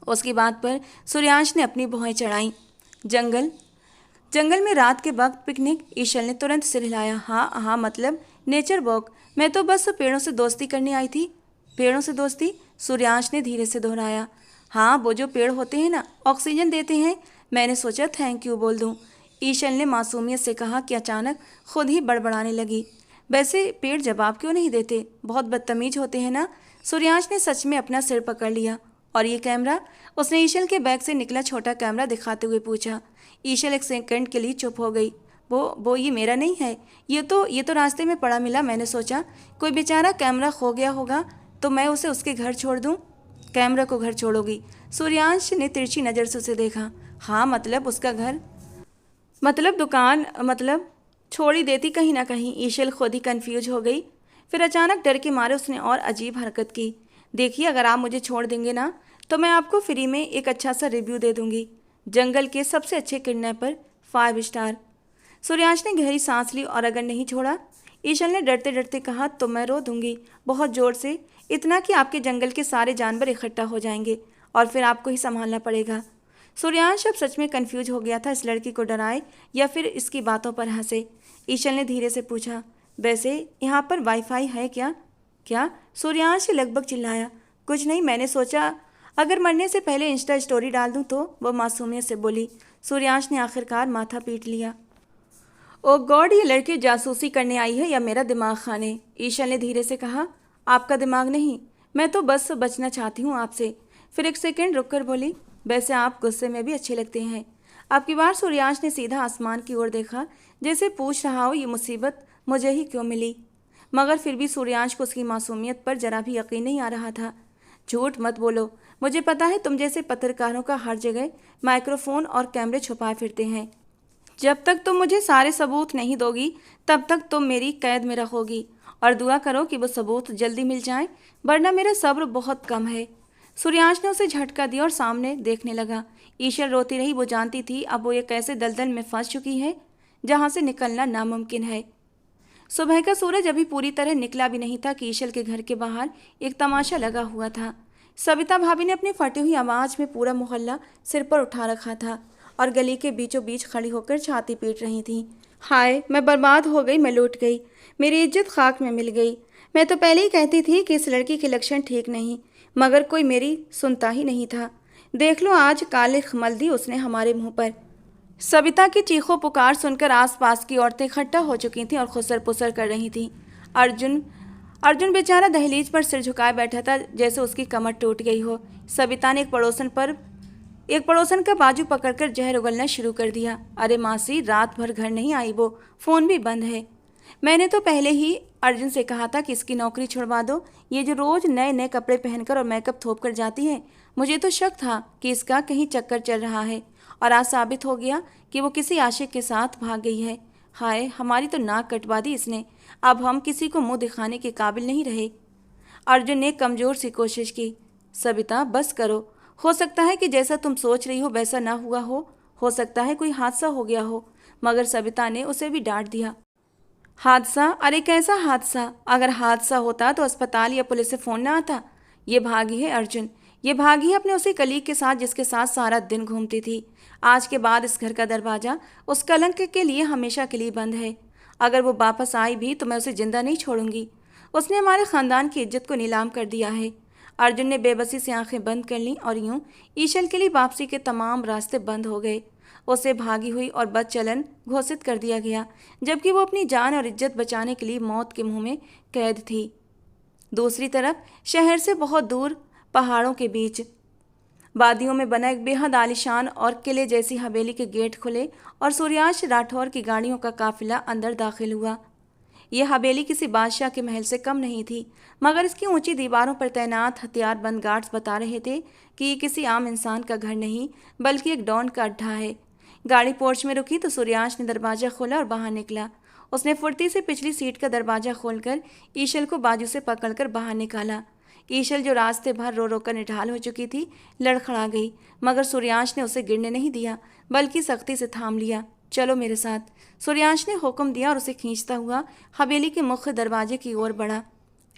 उसकी बात पर सूर्यांश ने अपनी भौहें चढ़ाईं। जंगल में रात के वक्त पिकनिक? ईशल ने तुरंत सिर हिलाया। हाँ, मतलब नेचर वॉक। मैं तो बस पेड़ों से दोस्ती करने आई थी। पेड़ों से दोस्ती? सूर्यांश ने धीरे से दोहराया। हाँ, वो जो पेड़ होते हैं ना, ऑक्सीजन देते हैं। मैंने सोचा थैंक यू बोल दूँ। ईशल ने मासूमियत से कहा कि अचानक खुद ही बड़बड़ाने लगी। वैसे पेड़ जवाब क्यों नहीं देते? बहुत बदतमीज होते हैं ना। सूर्यांश ने सच में अपना सिर पकड़ लिया। और ये कैमरा? उसने ईशल के बैग से निकला छोटा कैमरा दिखाते हुए पूछा। ईशल एक सेकंड के लिए चुप हो गई। वो ये मेरा नहीं है। ये तो रास्ते में पड़ा मिला। मैंने सोचा कोई बेचारा कैमरा खो गया होगा तो मैं उसे उसके घर छोड़ दूं। कैमरा को घर छोड़ोगी? सूर्यांश ने तिरछी नज़र से उसे देखा। हाँ, मतलब उसका घर? मतलब दुकान? मतलब छोड़ ही देती कहीं ना कहीं। ईशल खुद ही कंफ्यूज हो गई। फिर अचानक डर के मारे उसने और अजीब हरकत की। देखिए, अगर आप मुझे छोड़ देंगे ना तो मैं आपको फ्री में एक अच्छा सा रिव्यू दे दूंगी। जंगल के सबसे अच्छे किडनैपर, 5 स्टार। सूर्यांश ने गहरी सांस ली। और अगर नहीं छोड़ा? ईशल ने डरते डरते कहा। तो मैं रो दूंगी, बहुत ज़ोर से, इतना कि आपके जंगल के सारे जानवर इकट्ठा हो जाएंगे और फिर आपको ही संभालना पड़ेगा। सूर्यांश अब सच में कंफ्यूज हो गया था। इस लड़की को डराए या फिर इसकी बातों पर हंसे। ईशल ने धीरे से पूछा, वैसे यहाँ पर वाईफाई है क्या? क्या? सूर्यांश लगभग चिल्लाया। कुछ नहीं, मैंने सोचा अगर मरने से पहले इंस्टा स्टोरी डाल दूँ तो। वो मासूमियत से बोली। सूर्यांश ने आखिरकार माथा पीट लिया। ओ गॉड, ये लड़की जासूसी करने आई है या मेरा दिमाग खाने? ईशल ने धीरे से कहा। आपका दिमाग नहीं, मैं तो बस बचना चाहती हूँ आपसे। फिर एक सेकंड रुककर बोली, वैसे आप गुस्से में भी अच्छे लगते हैं। आपकी बार सूर्यांश ने सीधा आसमान की ओर देखा, जैसे पूछ रहा हो ये मुसीबत मुझे ही क्यों मिली। मगर फिर भी सूर्यांश को उसकी मासूमियत पर जरा भी यकीन नहीं आ रहा था। झूठ मत बोलो, मुझे पता है तुम जैसे पत्रकारों का हर जगह माइक्रोफोन और कैमरे छुपाए फिरते हैं। जब तक तुम मुझे सारे सबूत नहीं दोगी तब तक तुम मेरी कैद में रहोगी। और दुआ करो कि वो सबूत जल्दी मिल जाएं, वरना मेरा सब्र बहुत कम है। सूर्यांश ने उसे झटका दिया और सामने देखने लगा। ईशल रोती रही। वो जानती थी अब वो एक ऐसे दलदल में फंस चुकी है जहाँ से निकलना नामुमकिन है। सुबह का सूरज अभी पूरी तरह निकला भी नहीं था कि ईशल के घर के बाहर एक तमाशा लगा हुआ था। सविता भाभी ने अपनी फटी हुई आवाज़ में पूरा मोहल्ला सिर पर उठा रखा था और गली के बीचों बीच खड़ी होकर छाती पीट रही थी। हाय, मैं बर्बाद हो गई, मैं लूट गई, मेरी इज्जत खाक में मिल गई। मैं तो पहले ही कहती थी कि इस लड़की के लक्षण ठीक नहीं, मगर कोई मेरी सुनता ही नहीं था। देख लो, आज काले मल दी उसने हमारे मुंह पर। सविता की चीखों पुकार सुनकर आसपास की औरतें इकट्ठा हो चुकी थीं और खुसर पुसर कर रही थीं। अर्जुन बेचारा दहलीज पर सिर झुकाए बैठा था, जैसे उसकी कमर टूट गई हो। सविता ने एक पड़ोसन का बाजू पकड़कर जहर उगलना शुरू कर दिया। अरे मासी, रात भर घर नहीं आई वो, फ़ोन भी बंद है। मैंने तो पहले ही अर्जुन से कहा था कि इसकी नौकरी छुड़वा दो। ये जो रोज़ नए नए कपड़े पहनकर और मेकअप थोप कर जाती है, मुझे तो शक था कि इसका कहीं चक्कर चल रहा है, और आज साबित हो गया कि वो किसी आशिक के साथ भाग गई है। हाय, हमारी तो नाक कटवा दी इसने। अब हम किसी को मुंह दिखाने के काबिल नहीं रहे। अर्जुन ने कमज़ोर सी कोशिश की। सविता, बस करो। हो सकता है कि जैसा तुम सोच रही हो वैसा ना हुआ हो सकता है कोई हादसा हो गया हो। मगर सविता ने उसे भी डांट दिया। हादसा? अरे कैसा हादसा? अगर हादसा होता तो अस्पताल या पुलिस से फोन ना आता। ये भागी है अर्जुन। ये भागी है अपने उसी कलीग के साथ जिसके साथ सारा दिन घूमती थी। आज के बाद इस घर का दरवाजा उस कलंक के लिए हमेशा के लिए बंद है। अगर वो वापस आई भी तो मैं उसे जिंदा नहीं छोड़ूंगी। उसने हमारे खानदान की इज्जत को नीलाम कर दिया है। अर्जुन ने बेबसी से आंखें बंद कर लीं और यूं ईशल के लिए वापसी के तमाम रास्ते बंद हो गए। उसे भागी हुई और बदचलन घोषित कर दिया गया, जबकि वो अपनी जान और इज्जत बचाने के लिए मौत के मुंह में कैद थी। दूसरी तरफ शहर से बहुत दूर पहाड़ों के बीच वादियों में बना एक बेहद आलीशान और किले जैसी हवेली के गेट खुले और सूर्याश राठौर की गाड़ियों का काफिला अंदर दाखिल हुआ। यह हवेली किसी बादशाह के महल से कम नहीं थी, मगर इसकी ऊंची दीवारों पर तैनात हथियारबंद गार्ड्स बता रहे थे कि ये किसी आम इंसान का घर नहीं बल्कि एक डॉन का अड्डा है। गाड़ी पोर्च में रुकी तो सूर्यांश ने दरवाजा खोला और बाहर निकला। उसने फुर्ती से पिछली सीट का दरवाजा खोलकर ईशल को बाजू से पकड़कर बाहर निकाला। ईशल जो रास्ते भर रो रो कर निढाल हो चुकी थी, लड़खड़ा गई, मगर सूर्यांश ने उसे गिरने नहीं दिया बल्कि सख्ती से थाम लिया। चलो मेरे साथ, सूर्यांश ने हुक्म दिया और उसे खींचता हुआ हवेली के मुख्य दरवाजे की ओर बढ़ा।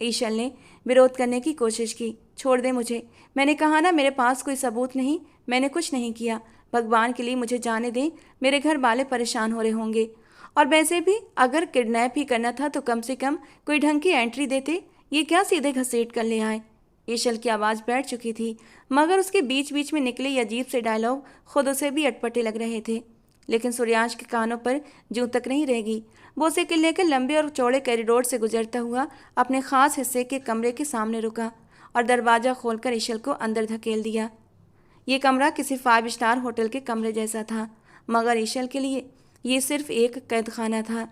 ईशल ने विरोध करने की कोशिश की। छोड़ दे मुझे, मैंने कहा ना मेरे पास कोई सबूत नहीं, मैंने कुछ नहीं किया। भगवान के लिए मुझे जाने दें, मेरे घर वाले परेशान हो रहे होंगे। और वैसे भी अगर किडनैप ही करना था तो कम से कम कोई ढंग की एंट्री देते, ये क्या सीधे घसीट कर ले आए। ईशल की आवाज़ बैठ चुकी थी, मगर उसके बीच बीच में निकले ये अजीब से डायलॉग खुद उसे भी अटपटे लग रहे थे। लेकिन सूर्यांश के कानों पर जूं तक नहीं रहेगी। वो उसे किले के लंबे और चौड़े कॉरिडोर से गुजरता हुआ अपने खास हिस्से के कमरे के सामने रुका और दरवाज़ा खोलकर ईशल को अंदर धकेल दिया। ये कमरा किसी 5 स्टार होटल के कमरे जैसा था, मगर ईशल के लिए ये सिर्फ एक कैदखाना था।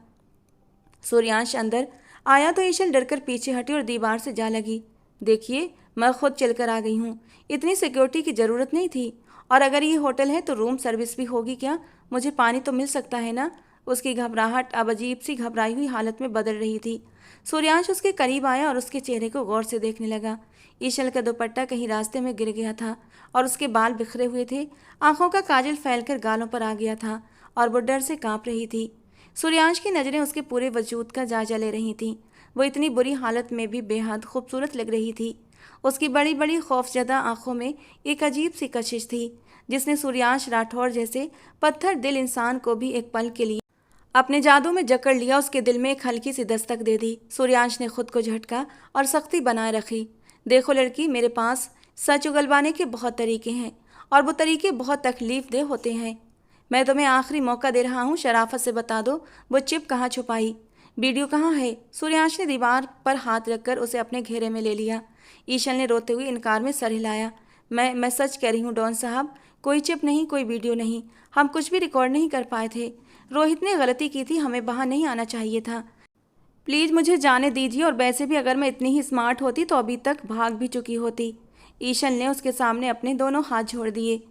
सूर्यांश अंदर आया तो ईशल डरकर पीछे हटी और दीवार से जा लगी। देखिए, मैं खुद चलकर आ गई हूँ, इतनी सिक्योरिटी की ज़रूरत नहीं थी। और अगर ये होटल है तो रूम सर्विस भी होगी क्या? मुझे पानी तो मिल सकता है ना? उसकी घबराहट अब अजीब सी घबराई हुई हालत में बदल रही थी। सूर्यांश उसके करीब आया और उसके चेहरे को गौर से देखने लगा। ईशल का दुपट्टा कहीं रास्ते में गिर गया था और उसके बाल बिखरे हुए थे। आंखों का काजल फैलकर गालों पर आ गया था और वो डर से कांप रही थी। सूर्यांश की नज़रें उसके पूरे वजूद का जायजा ले रही थीं। वो इतनी बुरी हालत में भी बेहद खूबसूरत लग रही थी। उसकी बड़ी बड़ी खौफजदा आंखों में एक अजीब सी कशिश थी, जिसने सूर्यांश राठौर जैसे पत्थर दिल इंसान को भी एक पल के लिए अपने जादू में जकड़ लिया। उसके दिल में एक हल्की सी दस्तक दे दी। सूर्यांश ने खुद को झटका और सख्ती बनाए रखी। देखो लड़की, मेरे पास सच उगलवाने के बहुत तरीके हैं और वो तरीके बहुत तकलीफ दे होते हैं। मैं तुम्हें आखिरी मौका दे रहा हूँ, शराफत से बता दो वो चिप कहाँ छुपाई, वीडियो कहाँ है? सूर्यांश ने दीवार पर हाथ रखकर उसे अपने घेरे में ले लिया। ईशल ने रोते हुए इनकार में सर हिलाया। मैं सच कह रही हूँ डॉन साहब, कोई चिप नहीं, कोई वीडियो नहीं, हम कुछ भी रिकॉर्ड नहीं कर पाए थे। रोहित ने गलती की थी, हमें बाहर नहीं आना चाहिए था। प्लीज़ मुझे जाने दीजिए, और वैसे भी अगर मैं इतनी ही स्मार्ट होती तो अभी तक भाग भी चुकी होती। ईशल ने उसके सामने अपने दोनों हाथ जोड़ दिए।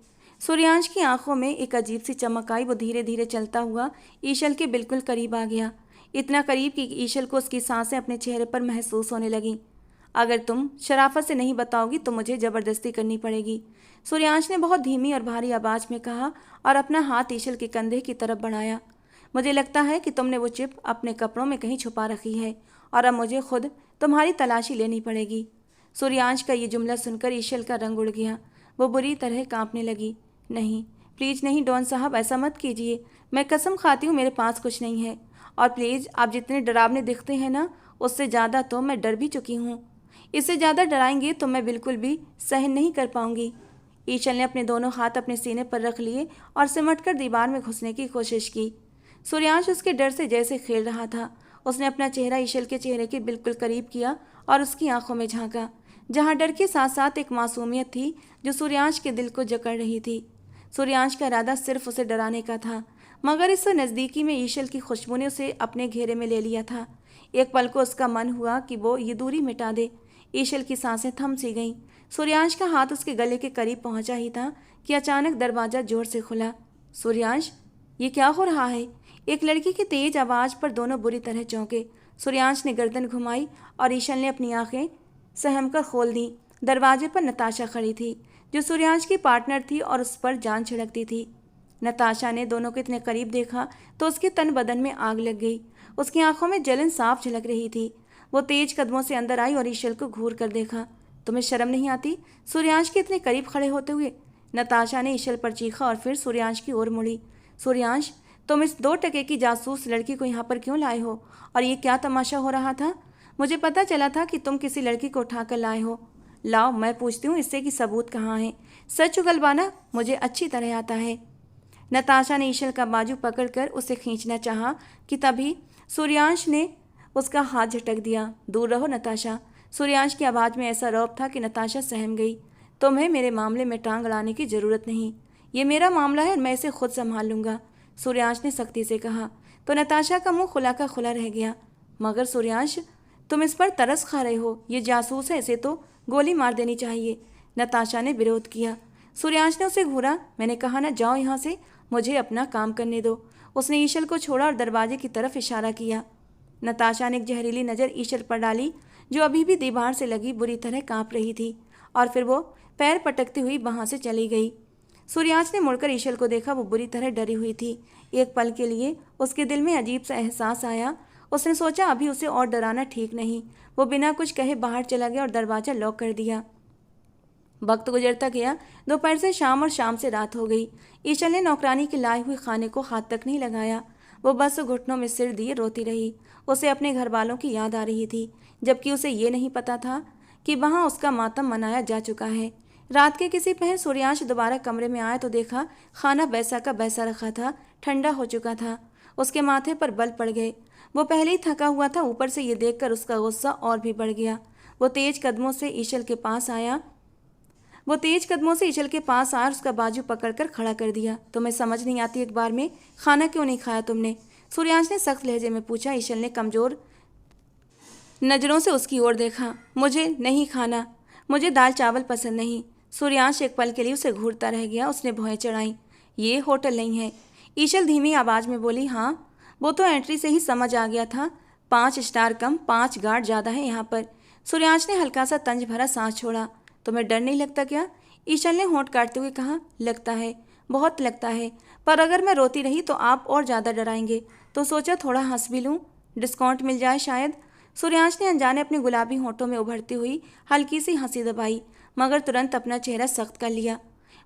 सूर्यांश की आंखों में एक अजीब सी चमक आई। वो धीरे धीरे चलता हुआ ईशल के बिल्कुल करीब आ गया, इतना करीब कि ईशल को उसकी सांसें अपने चेहरे पर महसूस होने लगीं। अगर तुम शराफत से नहीं बताओगी तो मुझे ज़बरदस्ती करनी पड़ेगी, सूर्यांश ने बहुत धीमी और भारी आवाज़ में कहा और अपना हाथ ईशल के कंधे की तरफ बढ़ाया। मुझे लगता है कि तुमने वो चिप अपने कपड़ों में कहीं छुपा रखी है और अब मुझे खुद तुम्हारी तलाशी लेनी पड़ेगी। सूर्यांश का ये जुमला सुनकर ईशल का रंग उड़ गया। वो बुरी तरह कांपने लगी। नहीं, प्लीज़ नहीं डॉन साहब, ऐसा मत कीजिए। मैं कसम खाती हूँ मेरे पास कुछ नहीं है। और प्लीज़, आप जितने डरावने दिखते हैं ना, उससे ज़्यादा तो मैं डर भी चुकी हूँ। इससे ज़्यादा डराएंगे तो मैं बिल्कुल भी सहन नहीं कर पाऊंगी। ईशल ने अपने दोनों हाथ अपने सीने पर रख लिए और सिमटकर दीवार में घुसने की कोशिश की। सूर्यांश उसके डर से जैसे खेल रहा था। उसने अपना चेहरा ईशल के चेहरे के बिल्कुल करीब किया और उसकी आंखों में झांका, जहाँ डर के साथ साथ एक मासूमियत थी जो सूर्यांश के दिल को जकड़ रही थी। सूर्यांश का इरादा सिर्फ उसे डराने का था, मगर इस नज़दीकी में ईशल की खुशबू ने उसे अपने घेरे में ले लिया था। एक पल को उसका मन हुआ कि वो ये दूरी मिटा दे। ईशल की सांसें थम सी गईं। सूर्यांश का हाथ उसके गले के करीब पहुंचा ही था कि अचानक दरवाज़ा जोर से खुला। सूर्यांश, ये क्या हो रहा है? एक लड़की की तेज आवाज़ पर दोनों बुरी तरह चौंके। सूर्यांश ने गर्दन घुमाई और ईशल ने अपनी आंखें सहमकर खोल दी। दरवाजे पर नताशा खड़ी थी, जो सूर्यांश की पार्टनर थी और उस पर जान छिड़कती थी। नताशा ने दोनों को इतने करीब देखा तो उसके तन बदन में आग लग गई। उसकी आंखों में जलन साफ झलक रही थी। वो तेज कदमों से अंदर आई और ईशल को घूर कर देखा। तुम्हें शर्म नहीं आती सूर्यांश के इतने करीब खड़े होते हुए? नताशा ने ईशल पर चीखा और फिर सूर्यांश की ओर मुड़ी। सूर्यांश, तुम इस 2 टके की जासूस लड़की को यहाँ पर क्यों लाए हो? और ये क्या तमाशा हो रहा था? मुझे पता चला था कि तुम किसी लड़की को उठाकर लाए हो। लाओ, मैं पूछती हूँ इससे कि सबूत कहाँ है। सच उगलवाना मुझे अच्छी तरह आता है। नताशा ने ईशल का बाजू पकड़कर उसे खींचना चाहा कि तभी सूर्यांश ने उसका हाथ झटक दिया। दूर रहो नताशा। सूर्यांश की आवाज़ में ऐसा रौब था कि नताशा सहम गई। तुम्हें मेरे मामले में टांग अड़ाने की ज़रूरत नहीं। ये मेरा मामला है और मैं इसे खुद संभाल लूँगा, सूर्यांश ने सख्ती से कहा। तो नताशा का मुंह खुला का खुला रह गया। मगर सूर्यांश, तुम इस पर तरस खा रहे हो। ये जासूस है, इसे तो गोली मार देनी चाहिए। नताशा ने विरोध किया। सूर्यांश ने उसे घूरा। मैंने कहा ना, जाओ यहाँ से, मुझे अपना काम करने दो। उसने ईशल को छोड़ा और दरवाजे की तरफ इशारा किया। नताशा ने एक जहरीली नज़र ईशल पर डाली, जो अभी भी दीवार से लगी बुरी तरह कांप रही थी, और फिर वो पैर पटकती हुई वहाँ से चली गई। सूर्यांश ने मुड़कर ईशल को देखा। वो बुरी तरह डरी हुई थी। एक पल के लिए उसके दिल में अजीब सा एहसास आया। उसने सोचा अभी उसे और डराना ठीक नहीं। वो बिना कुछ कहे बाहर चला गया और दरवाज़ा लॉक कर दिया। वक्त गुजरता गया। दोपहर से शाम और शाम से रात हो गई। ईशल ने नौकरानी के लाए हुए खाने को हाथ तक नहीं लगाया। वो बस घुटनों में सिर दिए रोती रही। उसे अपने घर वालों की याद आ रही थी, जबकि उसे ये नहीं पता था कि वहाँ उसका मातम मनाया जा चुका है। रात के किसी पहर सूर्यांश दोबारा कमरे में आया तो देखा खाना वैसा का वैसा रखा था, ठंडा हो चुका था। उसके माथे पर बल पड़ गए। वो पहले ही थका हुआ था, ऊपर से ये देखकर उसका गुस्सा और भी बढ़ गया। वो तेज कदमों से ईशल के पास आया और उसका बाजू पकड़कर खड़ा कर दिया। तुम्हें समझ नहीं आती, एक बार में खाना क्यों नहीं खाया तुमने? सूर्यांश ने सख्त लहजे में पूछा। ईशल ने कमज़ोर नज़रों से उसकी ओर देखा। मुझे नहीं खाना, मुझे दाल चावल पसंद नहीं। सूर्यांश एक पल के लिए उसे घूरता रह गया। उसने भौहें चढ़ाई। ये होटल नहीं है, ईशल धीमी आवाज़ में बोली। हाँ, वो तो एंट्री से ही समझ आ गया था। 5 स्टार कम 5 गार्ड ज़्यादा है यहाँ पर। सूर्यांश ने हल्का सा तंज भरा सांस छोड़ा। तुम्हें डर नहीं लगता क्या? ईशल ने होंठ काटते हुए कहा। लगता है, बहुत लगता है, पर अगर मैं रोती रही तो आप और ज़्यादा डराएंगे, तो सोचा थोड़ा हंस भी लूँ, डिस्काउंट मिल जाए शायद। सूर्यांश ने अनजाने अपने गुलाबी होंठों में उभरती हुई हल्की सी हंसी दबाई, मगर तुरंत अपना चेहरा सख्त कर लिया।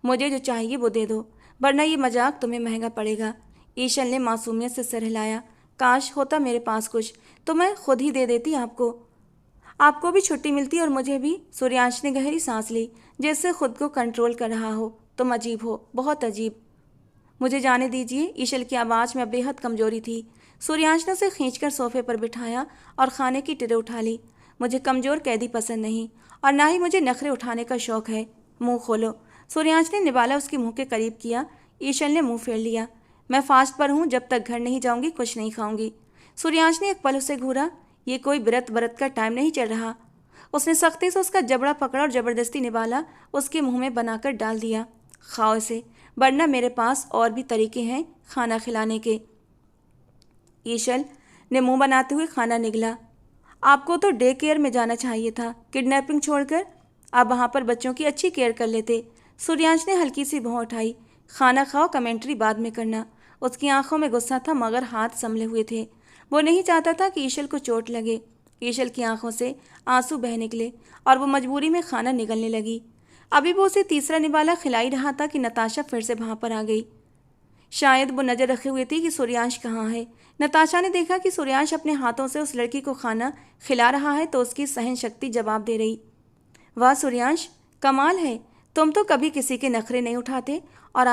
मुझे जो चाहिए वो दे दो, वरना ये मजाक तुम्हें महंगा पड़ेगा। ईशल ने मासूमियत से सर हिलाया। काश होता मेरे पास कुछ, तो मैं खुद ही दे देती आपको भी छुट्टी मिलती और मुझे भी। सूर्यांश ने गहरी सांस ली, जैसे खुद को कंट्रोल कर रहा हो। तुम अजीब हो, बहुत अजीब। मुझे जाने दीजिए। ईशल की आवाज़ में बेहद कमजोरी थी। सूर्यांश ने उसे खींचकर सोफे पर बिठाया और खाने की ट्रे उठा ली। मुझे कमज़ोर कैदी पसंद नहीं, और ना ही मुझे नखरे उठाने का शौक़ है। मुंह खोलो। सूर्यांश ने निवाला उसके मुंह के करीब किया। ईशल ने मुंह फेर लिया। मैं फास्ट पर हूँ, जब तक घर नहीं जाऊँगी कुछ नहीं खाऊंगी। सूर्यांश ने एक पल उसे घूरा। ये कोई व्रत का टाइम नहीं चल रहा। उसने सख्ती से उसका जबड़ा पकड़ा और ज़बरदस्ती निवाला उसके मुंह में बनाकर डाल दिया। खाओ इसे, वरना मेरे पास और भी तरीके हैं खाना खिलाने के। ईशल ने मुंह बनाते हुए खाना निगला। आपको तो डे केयर में जाना चाहिए था, किडनैपिंग छोड़कर। आप वहाँ पर बच्चों की अच्छी केयर कर लेते। सूर्यांश ने हल्की सी भौं उठाई। खाना खाओ, कमेंट्री बाद में करना। उसकी आंखों में गुस्सा था, मगर हाथ संभले हुए थे। वो नहीं चाहता था कि ईशल को चोट लगे। ईशल की आंखों से आंसू बह निकले और वो मजबूरी में खाना निगलने लगी। अभी वो उसे तीसरा निवाला खिला ही रहा था कि नताशा फिर से वहाँ पर आ गई। शायद वो नज़र रखे हुए थी कि सूर्यांश कहाँ है। नताशा ने देखा कि सूर्यांश अपने हाथों से उस लड़की को खाना खिला रहा है, तो उसकी सहन शक्ति जवाब दे रही। वाह सूर्यांश, कमाल है, तुम तो कभी किसी के नखरे नहीं उठाते, और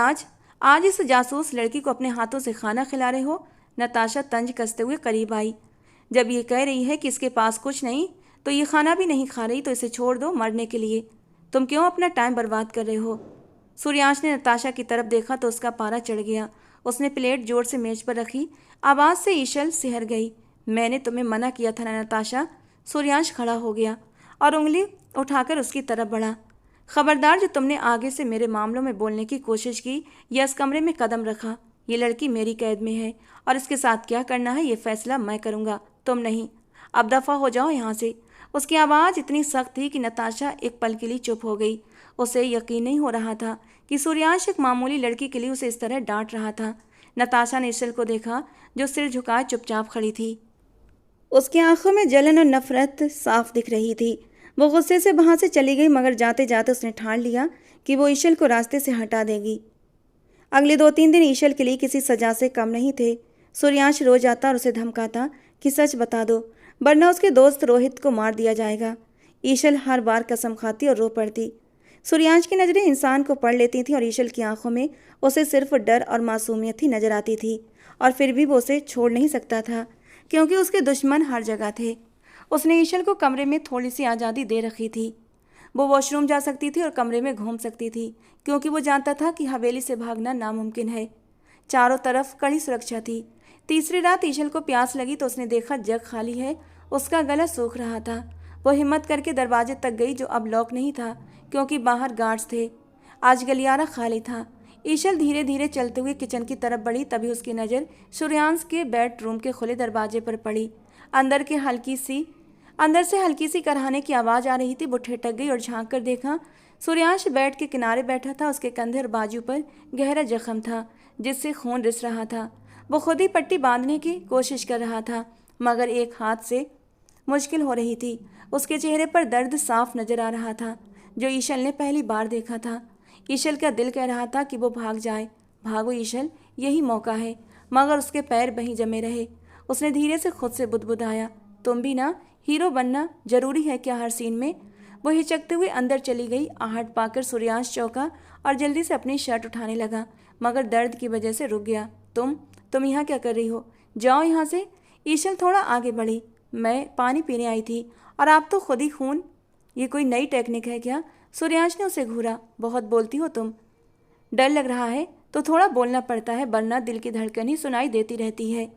आज इस जासूस लड़की को अपने हाथों से खाना खिला रहे हो। नताशा तंज कसते हुए करीब आई। जब ये कह रही है कि इसके पास कुछ नहीं, तो ये खाना भी नहीं खा रही, तो इसे छोड़ दो मरने के लिए। तुम क्यों अपना टाइम बर्बाद कर रहे हो? सूर्यांश ने नताशा की तरफ देखा तो उसका पारा चढ़ गया। उसने प्लेट जोर से मेज पर रखी। आवाज़ से ईशल सिहर गई। मैंने तुम्हें मना किया था ना नताशा। सूर्यांश खड़ा हो गया और उंगली उठाकर उसकी तरफ बढ़ा। खबरदार, जो तुमने आगे से मेरे मामलों में बोलने की कोशिश की या इस कमरे में कदम रखा। ये लड़की मेरी कैद में है और इसके साथ क्या करना है ये फैसला मैं करूँगा, तुम नहीं। अब दफ़ा हो जाओ यहाँ से। उसकी आवाज़ इतनी सख्त थी कि नताशा एक पल के लिए चुप हो गई। उसे यकीन नहीं हो रहा था कि सूर्यांश एक मामूली लड़की के लिए उसे इस तरह डांट रहा था। नताशा ने ईशल को देखा, जो सिर झुकाए चुपचाप खड़ी थी। उसकी आंखों में जलन और नफरत साफ दिख रही थी। वो गुस्से से वहां से चली गई, मगर जाते जाते उसने ठान लिया कि वो ईशल को रास्ते से हटा देगी। अगले 2-3 दिन ईशल के लिए किसी सजा से कम नहीं थे। सूर्यांश रोज आता और उसे धमकाता कि सच बता दो, वरना उसके दोस्त रोहित को मार दिया जाएगा। ईशल हर बार कसम खाती और रो पड़ती। सूर्यांश की नज़रें इंसान को पढ़ लेती थीं और ईशल की आंखों में उसे सिर्फ डर और मासूमियत ही नजर आती थी। और फिर भी वो उसे छोड़ नहीं सकता था, क्योंकि उसके दुश्मन हर जगह थे। उसने ईशल को कमरे में थोड़ी सी आज़ादी दे रखी थी। वो वॉशरूम जा सकती थी और कमरे में घूम सकती थी, क्योंकि वो जानता था कि हवेली से भागना नामुमकिन है। चारों तरफ कड़ी सुरक्षा थी। तीसरी रात ईशल को प्यास लगी तो उसने देखा जग खाली है। उसका गला सूख रहा था। वो हिम्मत करके दरवाजे तक गई, जो अब लॉक नहीं था, क्योंकि बाहर गार्ड्स थे। आज गलियारा खाली था। ईशल धीरे धीरे चलते हुए किचन की तरफ बढ़ी। तभी उसकी नज़र सूर्यांश के बेडरूम के खुले दरवाजे पर पड़ी। अंदर से हल्की सी कराहने की आवाज़ आ रही थी। वो ठिठक गई और झांक कर देखा। सूर्यांश बेड के किनारे बैठा था। उसके कंधे और बाजू पर गहरा जख्म था, जिससे खून रिस रहा था। वो खुद ही पट्टी बांधने की कोशिश कर रहा था, मगर एक हाथ से मुश्किल हो रही थी। उसके चेहरे पर दर्द साफ नजर आ रहा था, जो ईशल ने पहली बार देखा था। ईशल का दिल कह रहा था कि वो भाग जाए। भागो ईशल, यही मौका है। मगर उसके पैर वहीं जमे रहे। उसने धीरे से खुद से बुदबुदाया, तुम भी ना हीरो बनना जरूरी है क्या हर सीन में? वो हिचकते हुए अंदर चली गई। आहट पाकर सूर्यांश चौंका और जल्दी से अपनी शर्ट उठाने लगा, मगर दर्द की वजह से रुक गया। तुम यहाँ क्या कर रही हो? जाओ यहाँ से। ईशल थोड़ा आगे बढ़ी। मैं पानी पीने आई थी और आप तो खुद ही खून। ये कोई नई टेक्निक है क्या? सूर्यांश ने उसे घूरा। बहुत बोलती हो तुम। डर लग रहा है तो थोड़ा बोलना पड़ता है, वरना दिल की धड़कन ही सुनाई देती रहती है।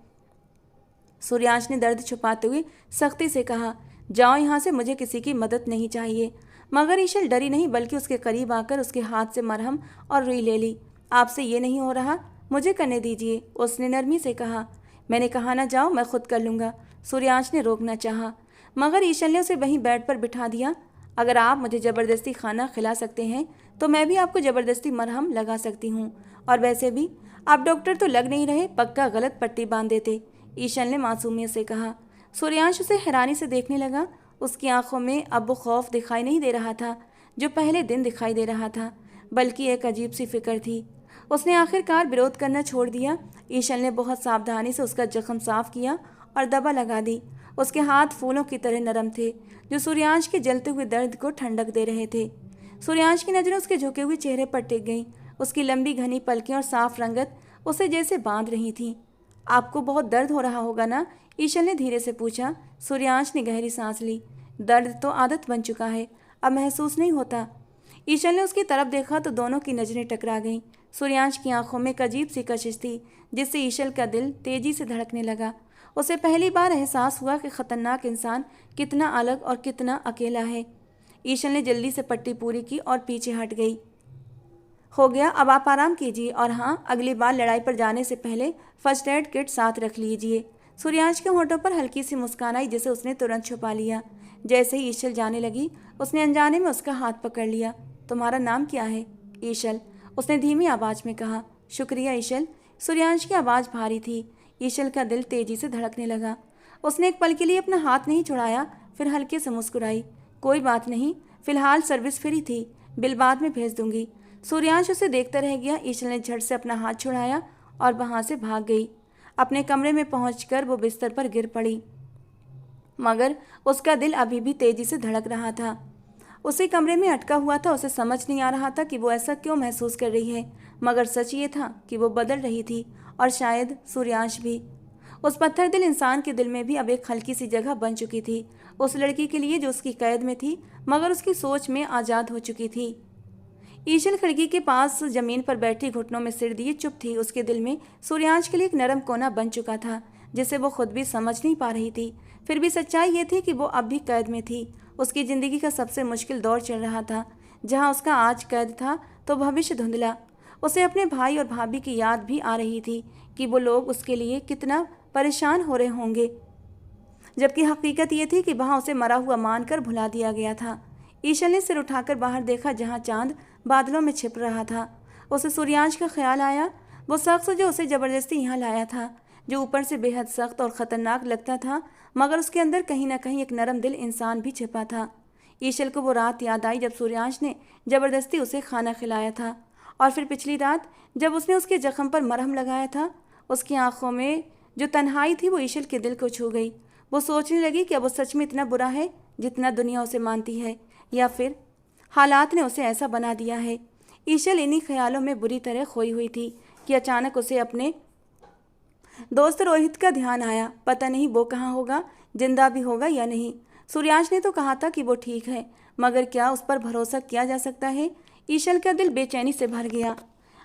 सूर्यांश ने दर्द छुपाते हुए सख्ती से कहा, जाओ यहाँ से, मुझे किसी की मदद नहीं चाहिए। मगर ईशल डरी नहीं, बल्कि उसके करीब आकर उसके हाथ से मरहम और रुई ले ली। आपसे ये नहीं हो रहा, मुझे करने दीजिए, उसने नरमी से कहा। मैंने कहा ना जाओ, मैं खुद कर लूँगा। सूर्यांश ने रोकना चाहा, मगर ईशल ने उसे वहीं बेड पर बिठा दिया। अगर आप मुझे ज़बरदस्ती खाना खिला सकते हैं तो मैं भी आपको ज़बरदस्ती मरहम लगा सकती हूँ। और वैसे भी आप डॉक्टर तो लग नहीं रहे, पक्का गलत पट्टी बांध देते, ईशल ने मासूमियत से कहा। सूर्यांश उसे हैरानी से देखने लगा। उसकी आंखों में अब वो खौफ दिखाई नहीं दे रहा था जो पहले दिन दिखाई दे रहा था, बल्कि एक अजीब सी फिक्र थी। उसने आखिरकार विरोध करना छोड़ दिया। ईशल ने बहुत सावधानी से उसका जख्म साफ किया और दवा लगा दी। उसके हाथ फूलों की तरह नरम थे, जो सूर्यांश के जलते हुए दर्द को ठंडक दे रहे थे। सूर्यांश की नज़रें उसके झुके हुए चेहरे पर टिक गईं। उसकी लंबी घनी पलकें और साफ रंगत उसे जैसे बांध रही थीं। आपको बहुत दर्द हो रहा होगा ना? ईशल ने धीरे से पूछा। सूर्यांश ने गहरी सांस ली। दर्द तो आदत बन चुका है, अब महसूस नहीं होता। ईशल ने उसकी तरफ देखा तो दोनों की नज़रें टकरा गईं। सूर्यांश की आंखों में एक अजीब सी कशिश थी, जिससे ईशल का दिल तेजी से धड़कने लगा। उसे पहली बार एहसास हुआ कि खतरनाक इंसान कितना अलग और कितना अकेला है। ईशल ने जल्दी से पट्टी पूरी की और पीछे हट गई। हो गया, अब आप आराम कीजिए, और हाँ, अगली बार लड़ाई पर जाने से पहले फर्स्ट एड किट साथ रख लीजिए। सूर्यांश के होठों पर हल्की सी मुस्कान आई, जिसे उसने तुरंत छुपा लिया। जैसे ही ईशल जाने लगी, उसने अनजाने में उसका हाथ पकड़ लिया। तुम्हारा नाम क्या है? ईशल, उसने धीमी आवाज़ में कहा। शुक्रिया ईशल। सूर्यांश की आवाज़ भारी थी। ईशल का दिल तेजी से धड़कने लगा। उसने एक पल के लिए अपना हाथ नहीं छुड़ाया, फिर हल्के से मुस्कुराई। कोई बात नहीं, फिलहाल सर्विस फ्री थी, बिल बाद में भेज दूंगी। सूर्यांश उसे देखता रह गया। ईशल ने झट से अपना हाथ छुड़ाया और वहाँ से भाग गई। अपने कमरे में पहुंचकर वो बिस्तर पर गिर पड़ी, मगर उसका दिल अभी भी तेजी से धड़क रहा था। उसी कमरे में अटका हुआ था। उसे समझ नहीं आ रहा था कि वो ऐसा क्यों महसूस कर रही है, मगर सच ये था कि वो बदल रही थी, और शायद सूर्यांश भी। उस पत्थर दिल इंसान के दिल में भी अब एक हल्की सी जगह बन चुकी थी, उस लड़की के लिए जो उसकी कैद में थी, मगर उसकी सोच में आज़ाद हो चुकी थी। ईशल खिड़की के पास जमीन पर बैठी घुटनों में सिर दिए चुप थी। उसके दिल में सूर्यांश के लिए एक नरम कोना बन चुका था, जिसे वो खुद भी समझ नहीं पा रही थी। फिर भी सच्चाई ये थी कि वो अब भी कैद में थी। उसकी ज़िंदगी का सबसे मुश्किल दौर चल रहा था। जहाँ उसका आज कैद था तो भविष्य धुंधला। उसे अपने भाई और भाभी की याद भी आ रही थी कि वो लोग उसके लिए कितना परेशान हो रहे होंगे, जबकि हकीकत ये थी कि वहाँ उसे मरा हुआ मानकर भुला दिया गया था। ईशल ने सिर उठाकर बाहर देखा जहाँ चांद बादलों में छिप रहा था। उसे सूर्यांश का ख्याल आया, वो शख्स जो उसे जबरदस्ती यहाँ लाया था, जो ऊपर से बेहद सख्त और ख़तरनाक लगता था, मगर उसके अंदर कहीं ना कहीं एक नरम दिल इंसान भी छिपा था। ईशल को वो रात याद आई जब सूर्यांश ने जबरदस्ती उसे खाना खिलाया था, और फिर पिछली रात जब उसने उसके जख्म पर मरहम लगाया था। उसकी आंखों में जो तन्हाई थी वो ईशल के दिल को छू गई। वो सोचने लगी कि अब वो सच में इतना बुरा है जितना दुनिया उसे मानती है, या फिर हालात ने उसे ऐसा बना दिया है। ईशल इन्हीं ख्यालों में बुरी तरह खोई हुई थी कि अचानक उसे अपने दोस्त रोहित का ध्यान आया। पता नहीं वो कहाँ होगा, जिंदा भी होगा या नहीं। सूर्यांश ने तो कहा था कि वो ठीक है, मगर क्या उस पर भरोसा किया जा सकता है? ईशल का दिल बेचैनी से भर गया।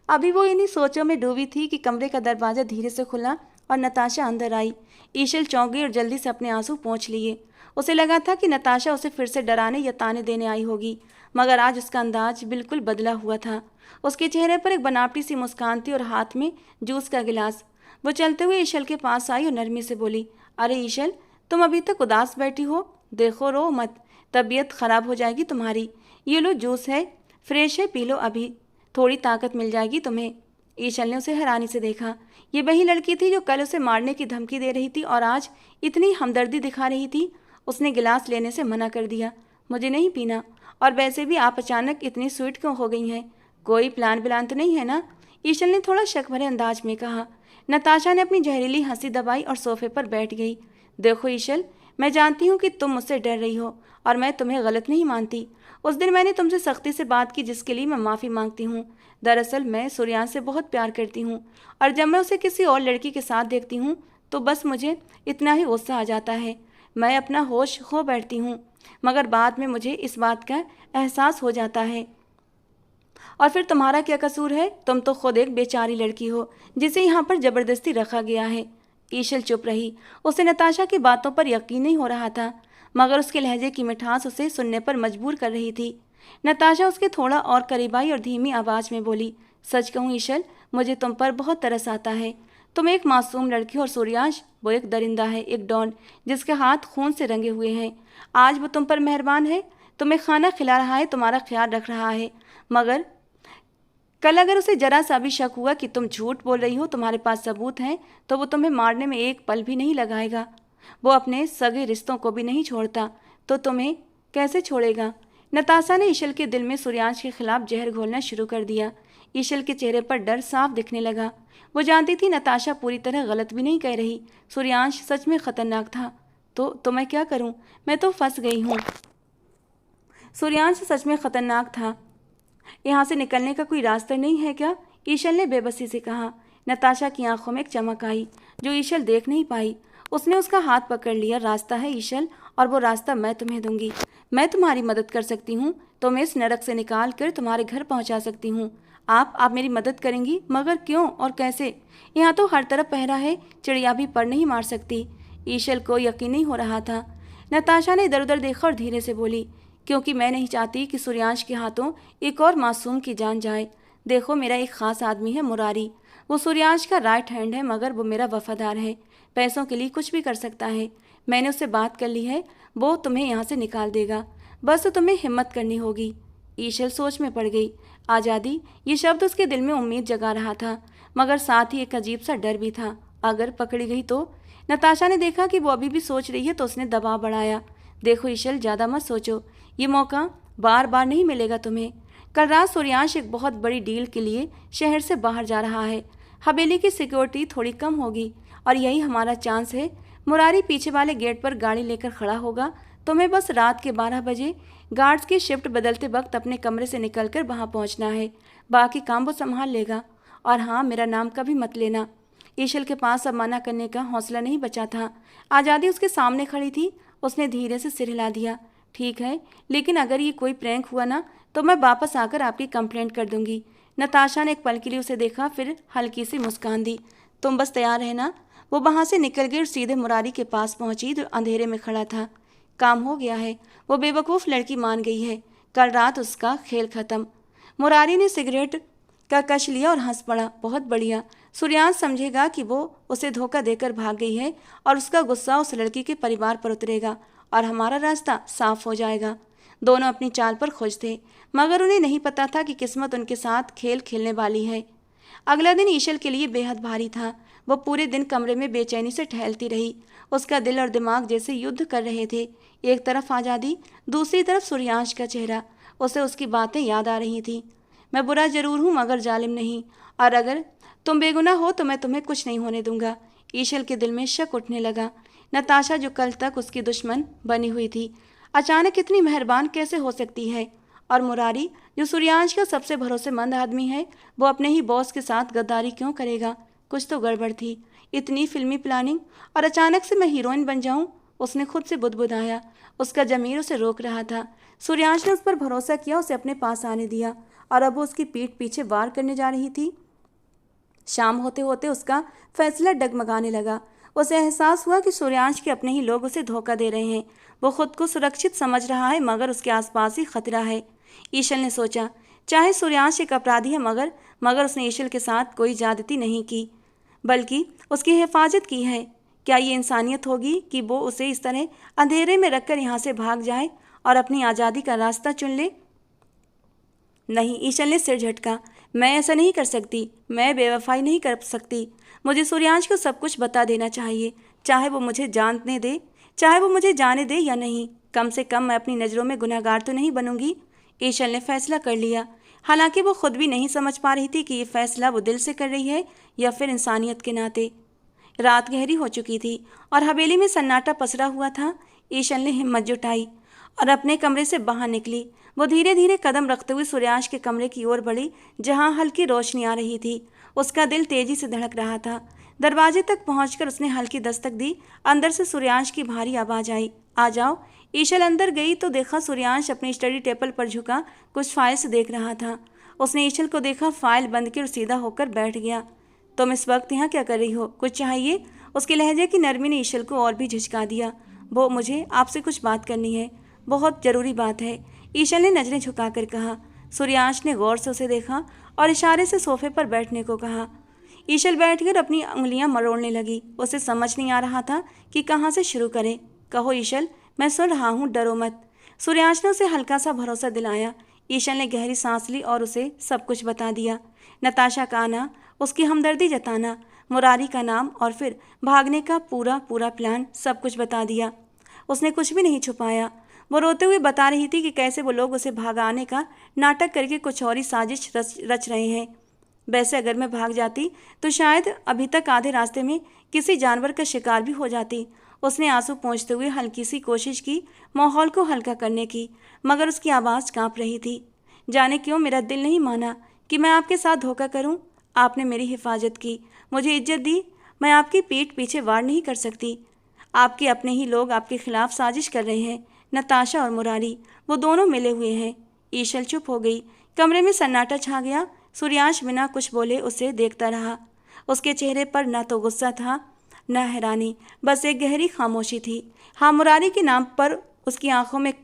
अभी वो इन्हीं सोचों में डूबी थी कि कमरे का दरवाज़ा धीरे से खुला और नताशा अंदर आई। ईशल चौंक गई और जल्दी से अपने आंसू पोंछ लिए। उसे लगा था कि नताशा उसे फिर से डराने या ताने देने आई होगी, मगर आज उसका अंदाज बिल्कुल बदला हुआ था। उसके चेहरे पर एक बनावटी सी मुस्कान थी और हाथ में जूस का गिलास। वो चलते हुए ईशल के पास आई और नरमी से बोली, अरे ईशल, तुम अभी तक उदास बैठी हो? देखो, रो मत, तबीयत खराब हो जाएगी तुम्हारी। ये लो जूस है, फ्रेश है, पी लो, अभी थोड़ी ताकत मिल जाएगी तुम्हें। ईशल ने उसे हैरानी से देखा। ये वही लड़की थी जो कल उसे मारने की धमकी दे रही थी और आज इतनी हमदर्दी दिखा रही थी। उसने गिलास लेने से मना कर दिया, मुझे नहीं पीना, और वैसे भी आप अचानक इतनी स्वीट क्यों हो गई हैं? कोई प्लान बिलान तो नहीं है ना? ईशल ने थोड़ा शक भरे अंदाज में कहा। नताशा ने अपनी जहरीली हंसी दबाई और सोफे पर बैठ गई। देखो ईशल, मैं जानती हूँ कि तुम मुझसे डर रही हो और मैं तुम्हें गलत नहीं मानती। उस दिन मैंने तुमसे सख्ती से बात की जिसके लिए मैं माफ़ी मांगती हूँ। दरअसल मैं सूर्यांश से बहुत प्यार करती हूँ और जब मैं उसे किसी और लड़की के साथ देखती हूँ तो बस मुझे इतना ही गुस्सा आ जाता है। मैं अपना होश खो बैठती हूँ, मगर बाद में मुझे इस बात का एहसास हो जाता है। और फिर तुम्हारा क्या कसूर है? तुम तो खुद एक बेचारी लड़की हो जिसे यहाँ पर जबरदस्ती रखा गया है। ईशल चुप रही। उसे नताशा की बातों पर यकीन नहीं हो रहा था, मगर उसके लहजे की मिठास उसे सुनने पर मजबूर कर रही थी। नताशा उसके थोड़ा और करीब आई और धीमी आवाज में बोली, सच कहूँ ईशल, मुझे तुम पर बहुत तरस आता है। तुम एक मासूम लड़की और सूर्यांश वो एक दरिंदा है, एक डॉन जिसके हाथ खून से रंगे हुए हैं। आज वो तुम पर मेहरबान है, तुम्हें खाना खिला रहा है, तुम्हारा ख्याल रख रहा है, मगर कल अगर उसे जरा सा भी शक हुआ कि तुम झूठ बोल रही हो, तुम्हारे पास सबूत हैं, तो वो तुम्हें मारने में एक पल भी नहीं लगाएगा। वो अपने सगे रिश्तों को भी नहीं छोड़ता, तो तुम्हें कैसे छोड़ेगा? नताशा ने ईशल के दिल में सूर्यांश के खिलाफ जहर घोलना शुरू कर दिया। ईशल के चेहरे पर डर साफ दिखने लगा। वो जानती थी नताशा पूरी तरह गलत भी नहीं कह रही, सूर्यांश सच में खतरनाक था। तो मैं क्या करूं? मैं तो फंस गई हूं। सूर्यांश सच में खतरनाक था, यहाँ से निकलने का कोई रास्ता नहीं है क्या? ईशल ने बेबसी से कहा। नताशा की आंखों में एक चमक आई जो ईशल देख नहीं पाई। उसने उसका हाथ पकड़ लिया। रास्ता है ईशल, और वो रास्ता मैं तुम्हें दूंगी। मैं तुम्हारी मदद कर सकती हूँ, तुम्हें इस नरक से निकाल कर तुम्हारे घर पहुँचा सकती हूँ। आप मेरी मदद करेंगी? मगर क्यों और कैसे? यहाँ तो हर तरफ पहरा है, चिड़िया भी पर नहीं मार सकती। ईशल को यकीन नहीं हो रहा था। नताशा ने इधर उधर देखा और धीरे से बोली, क्योंकि मैं नहीं चाहती कि सूर्यांश के हाथों एक और मासूम की जान जाए। देखो, मेरा एक ख़ास आदमी है, मुरारी। वो सूर्यांश का राइट हैंड है, मगर वो मेरा वफादार है। पैसों के लिए कुछ भी कर सकता है। मैंने उससे बात कर ली है, वो तुम्हें यहाँ से निकाल देगा। बस तो तुम्हें हिम्मत करनी होगी। ईशल सोच में पड़ गई। आज़ादी, ये शब्द उसके दिल में उम्मीद जगा रहा था, मगर साथ ही एक अजीब सा डर भी था। अगर पकड़ी गई तो? नताशा ने देखा कि वो अभी भी सोच रही है तो उसने दबाव बढ़ाया। देखो ईशल, ज़्यादा मत सोचो, ये मौका बार बार नहीं मिलेगा तुम्हें। कल रात सूर्यांश एक बहुत बड़ी डील के लिए शहर से बाहर जा रहा है। हवेली की सिक्योरिटी थोड़ी कम होगी और यही हमारा चांस है। मुरारी पीछे वाले गेट पर गाड़ी लेकर खड़ा होगा। तुम्हें बस रात के 12 बजे गार्ड्स की शिफ्ट बदलते वक्त अपने कमरे से निकलकर वहां पहुंचना है। बाकी काम वो संभाल लेगा। और हाँ, मेरा नाम कभी मत लेना। ईशल के पास अब मना करने का हौसला नहीं बचा था। आज़ादी उसके सामने खड़ी थी। उसने धीरे से सिर हिला दिया। ठीक है, लेकिन अगर ये कोई प्रैंक हुआ ना, तो मैं वापस आकर आपकी कंप्लेंट कर दूंगी। नताशा ने एक पल के लिए उसे देखा, फिर हल्की सी मुस्कान दी। तुम बस तैयार है ना? वो वहाँ से निकल गई और सीधे मुरारी के पास पहुंची जो अंधेरे में खड़ा था। काम हो गया है, वो बेवकूफ़ लड़की मान गई है। कल रात उसका खेल खत्म। मुरारी ने सिगरेट का कश लिया और हंस पड़ा। बहुत बढ़िया। सूर्यांश समझेगा कि वो उसे धोखा देकर भाग गई है और उसका गुस्सा उस लड़की के परिवार पर उतरेगा और हमारा रास्ता साफ हो जाएगा। दोनों अपनी चाल पर खुश थे, मगर उन्हें नहीं पता था कि किस्मत उनके साथ खेल खेलने वाली है। अगला दिन ईशल के लिए बेहद भारी था। वो पूरे दिन कमरे में बेचैनी से टहलती रही। उसका दिल और दिमाग जैसे युद्ध कर रहे थे। एक तरफ आज़ादी, दूसरी तरफ सूर्यांश का चेहरा। उसे उसकी बातें याद आ रही थी। मैं बुरा जरूर हूँ मगर जालिम नहीं, और अगर तुम बेगुनाह हो तो मैं तुम्हें कुछ नहीं होने दूंगा। ईशल के दिल में शक उठने लगा। नताशा जो कल तक उसकी दुश्मन बनी हुई थी, अचानक इतनी मेहरबान कैसे हो सकती है? और मुरारी जो सूर्यांश का सबसे भरोसेमंद आदमी है, वो अपने ही बॉस के साथ गद्दारी क्यों करेगा? कुछ तो गड़बड़ थी। इतनी फिल्मी प्लानिंग, और अचानक से मैं हीरोइन बन जाऊं? उसने खुद से बुदबुदाया। उसका जमीर उसे रोक रहा था। सूर्यांश ने उस पर भरोसा किया, उसे अपने पास आने दिया, और अब वो उसकी पीठ पीछे वार करने जा रही थी। शाम होते होते उसका फैसला डगमगाने लगा। उसे एहसास हुआ कि सूर्यांश के अपने ही लोग उसे धोखा दे रहे हैं। वो खुद को सुरक्षित समझ रहा है, मगर उसके आसपास ही खतरा है। ईशल ने सोचा, चाहे सूर्यांश एक अपराधी है, मगर उसने ईशल के साथ कोई ज्यादती नहीं की, बल्कि उसकी हिफाजत की है। क्या ये इंसानियत होगी कि वो उसे इस तरह अंधेरे में रखकर यहाँ से भाग जाए और अपनी आज़ादी का रास्ता चुन ले? नहीं, ईशल ने सिर झटका। मैं ऐसा नहीं कर सकती। मैं बेवफाई नहीं कर सकती। मुझे सूर्यांश को सब कुछ बता देना चाहिए, चाहे वो मुझे जाने दे या नहीं। कम से कम मैं अपनी नज़रों में गुनहगार तो नहीं बनूंगी। ईशल ने फैसला कर लिया। हालांकि वो खुद भी नहीं समझ पा रही थी कि ये फैसला वो दिल से कर रही है या फिर इंसानियत के नाते। रात गहरी हो चुकी थी और हवेली में सन्नाटा पसरा हुआ था। ईशल ने हिम्मत जुटाई और अपने कमरे से बाहर निकली। वो धीरे धीरे कदम रखते हुए सूर्यांश के कमरे की ओर बढ़ी, जहां हल्की रोशनी आ रही थी। उसका दिल तेजी से धड़क रहा था। दरवाजे तक पहुंचकर उसने हल्की दस्तक दी। अंदर से सूर्यांश की भारी आवाज आई, आ जाओ। ईशल अंदर गई तो देखा सूर्यांश अपनी स्टडी टेबल पर झुका कुछ फाइल से देख रहा था। उसने ईशल को देखा, फाइल बंद कर सीधा होकर बैठ गया। तुम इस वक्त यहाँ क्या कर रही हो? कुछ चाहिए? उसके लहजे की नरमी ने ईशल को और भी झिझका दिया। वो मुझे आपसे कुछ बात करनी है, बहुत जरूरी बात है, ईशल ने नजरें झुकाकर कहा। सूर्यांश ने गौर से उसे देखा और इशारे से सोफे पर बैठने को कहा। ईशल बैठकर अपनी उंगलियां मरोड़ने लगी। उसे समझ नहीं आ रहा था कि कहाँ से शुरू करे। कहो ईशल, मैं सुन रहा हूँ, डरो मत। सूर्यांश ने उसे हल्का सा भरोसा दिलाया। ईशल ने गहरी सांस ली और उसे सब कुछ बता दिया। नताशा का आना, उसकी हमदर्दी जताना, मुरारी का नाम और फिर भागने का पूरा पूरा प्लान, सब कुछ बता दिया। उसने कुछ भी नहीं छुपाया। वो रोते हुए बता रही थी कि कैसे वो लोग उसे भागाने का नाटक करके कुछ और ही साजिश रच रहे हैं। वैसे अगर मैं भाग जाती तो शायद अभी तक आधे रास्ते में किसी जानवर का शिकार भी हो जाती। उसने आंसू पोंछते हुए हल्की सी कोशिश की माहौल को हल्का करने की, मगर उसकी आवाज़ कांप रही थी। जाने क्यों मेरा दिल नहीं माना कि मैं आपके साथ धोखा करूं। आपने मेरी हिफाजत की, मुझे इज्जत दी। मैं आपकी पीठ पीछे वार नहीं कर सकती। आपके अपने ही लोग आपके खिलाफ साजिश कर रहे हैं। नताशा और मुरारी, वो दोनों मिले हुए हैं। ईशल चुप हो गई। कमरे में सन्नाटा छा गया। सूर्यांश बिना कुछ बोले उसे देखता रहा। उसके चेहरे पर न तो गुस्सा था न हैरानी, बस एक गहरी खामोशी थी। हाँ, मुरारी के नाम पर उसकी आंखें एक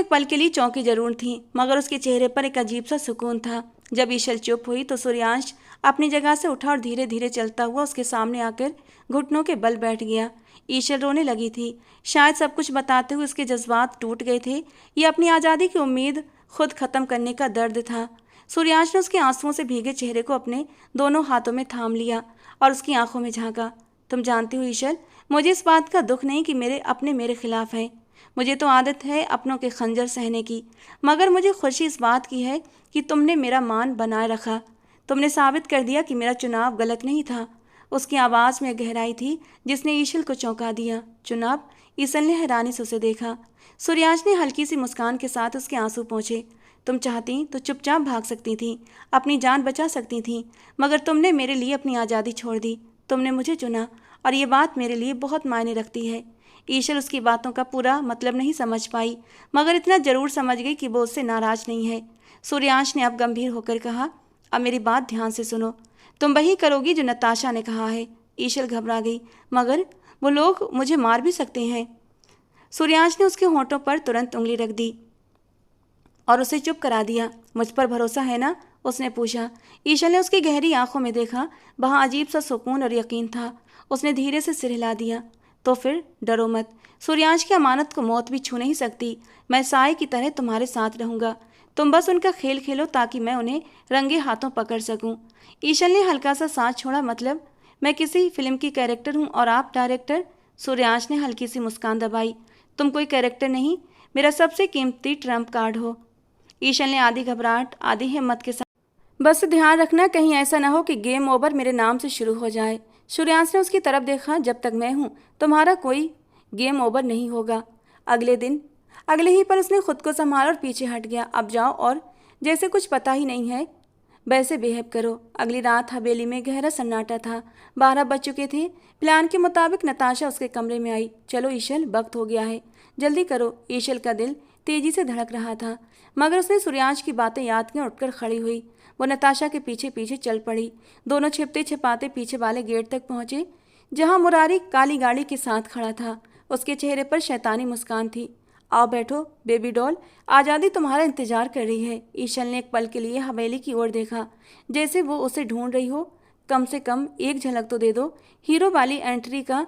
पल के लिए चौंकी जरूर थीं, मगर उसके चेहरे पर एक अजीब सा सुकून था। जब ईशल चुप हुई तो सूर्यांश अपनी जगह से उठा और धीरे धीरे चलता हुआ उसके सामने आकर घुटनों के बल बैठ गया। ईशल रोने लगी थी। शायद सब कुछ बताते हुए उसके जज्बात टूट गए थे। ये अपनी आज़ादी की उम्मीद खुद खत्म करने का दर्द था। सूर्यांश ने उसके आंसुओं से भीगे चेहरे को अपने दोनों हाथों में थाम लिया और उसकी आंखों में झांका। तुम जानती हो ईशल, मुझे इस बात का दुख नहीं कि मेरे खिलाफ है। मुझे तो आदत है अपनों के खंजर सहने की, मगर मुझे खुशी इस बात की है कि तुमने मेरा मान बनाए रखा। तुमने साबित कर दिया कि मेरा चुनाव गलत नहीं था। उसकी आवाज़ में गहराई थी जिसने ईशल को चौंका दिया। चुनाव? ईशल ने हैरानी से उसे देखा। सूर्यांश ने हल्की सी मुस्कान के साथ उसके आंसू पोंछे। तुम चाहती तो चुपचाप भाग सकती थी, अपनी जान बचा सकती थी, मगर तुमने मेरे लिए अपनी आज़ादी छोड़ दी। तुमने मुझे चुना और ये बात मेरे लिए बहुत मायने रखती है। ईशल उसकी बातों का पूरा मतलब नहीं समझ पाई, मगर इतना जरूर समझ गई कि वो उससे नाराज नहीं है। सूर्यांश ने अब गंभीर होकर कहा, अब मेरी बात ध्यान से सुनो। तुम वही करोगी जो नताशा ने कहा है। ईशल घबरा गई, मगर वो लोग मुझे मार भी सकते हैं। सूर्यांश ने उसके होंठों पर तुरंत उंगली रख दी और उसे चुप करा दिया। मुझ पर भरोसा है ना? उसने पूछा। ईशल ने उसकी गहरी आंखों में देखा। वहाँ अजीब सा सुकून और यकीन था। उसने धीरे से सिर हिला दिया। तो फिर डरो मत। सूर्यांश की अमानत को मौत भी छू नहीं सकती। मैं साए की तरह तुम्हारे साथ रहूंगा। तुम बस उनका खेल खेलो ताकि मैं उन्हें रंगे हाथों पकड़ सकूं। ईशल ने हल्का सा सांस छोड़ा। मतलब मैं किसी फिल्म की कैरेक्टर हूं और आप डायरेक्टर? सूर्यांश ने हल्की सी मुस्कान दबाई। तुम कोई कैरेक्टर नहीं, मेरा सबसे कीमती ट्रम्प कार्ड हो। ईशल ने आधी घबराहट आधी हिम्मत के साथ, बस ध्यान रखना कहीं ऐसा ना हो कि गेम ओवर मेरे नाम से शुरू हो जाए। सूर्यांश ने उसकी तरफ देखा। जब तक मैं हूं तुम्हारा कोई गेम ओवर नहीं होगा। अगले ही पर उसने खुद को संभाला और पीछे हट गया। अब जाओ और जैसे कुछ पता ही नहीं है वैसे बिहेव करो। अगली रात हवेली में गहरा सन्नाटा था। 12 बज चुके थे। प्लान के मुताबिक नताशा उसके कमरे में आई। चलो ईशल, वक्त हो गया है, जल्दी करो। ईशल का दिल तेजी से धड़क रहा था, मगर उसने सूर्यांश की बातें याद की और उठकर खड़ी हुई। वो नताशा के पीछे पीछे चल पड़ी। दोनों छिपते छिपाते पीछे वाले गेट तक पहुंचे, जहां मुरारी काली गाड़ी के साथ खड़ा था। उसके चेहरे पर शैतानी मुस्कान थी। आओ बैठो बेबी डॉल, आज़ादी तुम्हारा इंतजार कर रही है। ईशल ने एक पल के लिए हवेली की ओर देखा, जैसे वो उसे ढूंढ रही हो। कम से कम एक झलक तो दे दो, हीरो वाली एंट्री का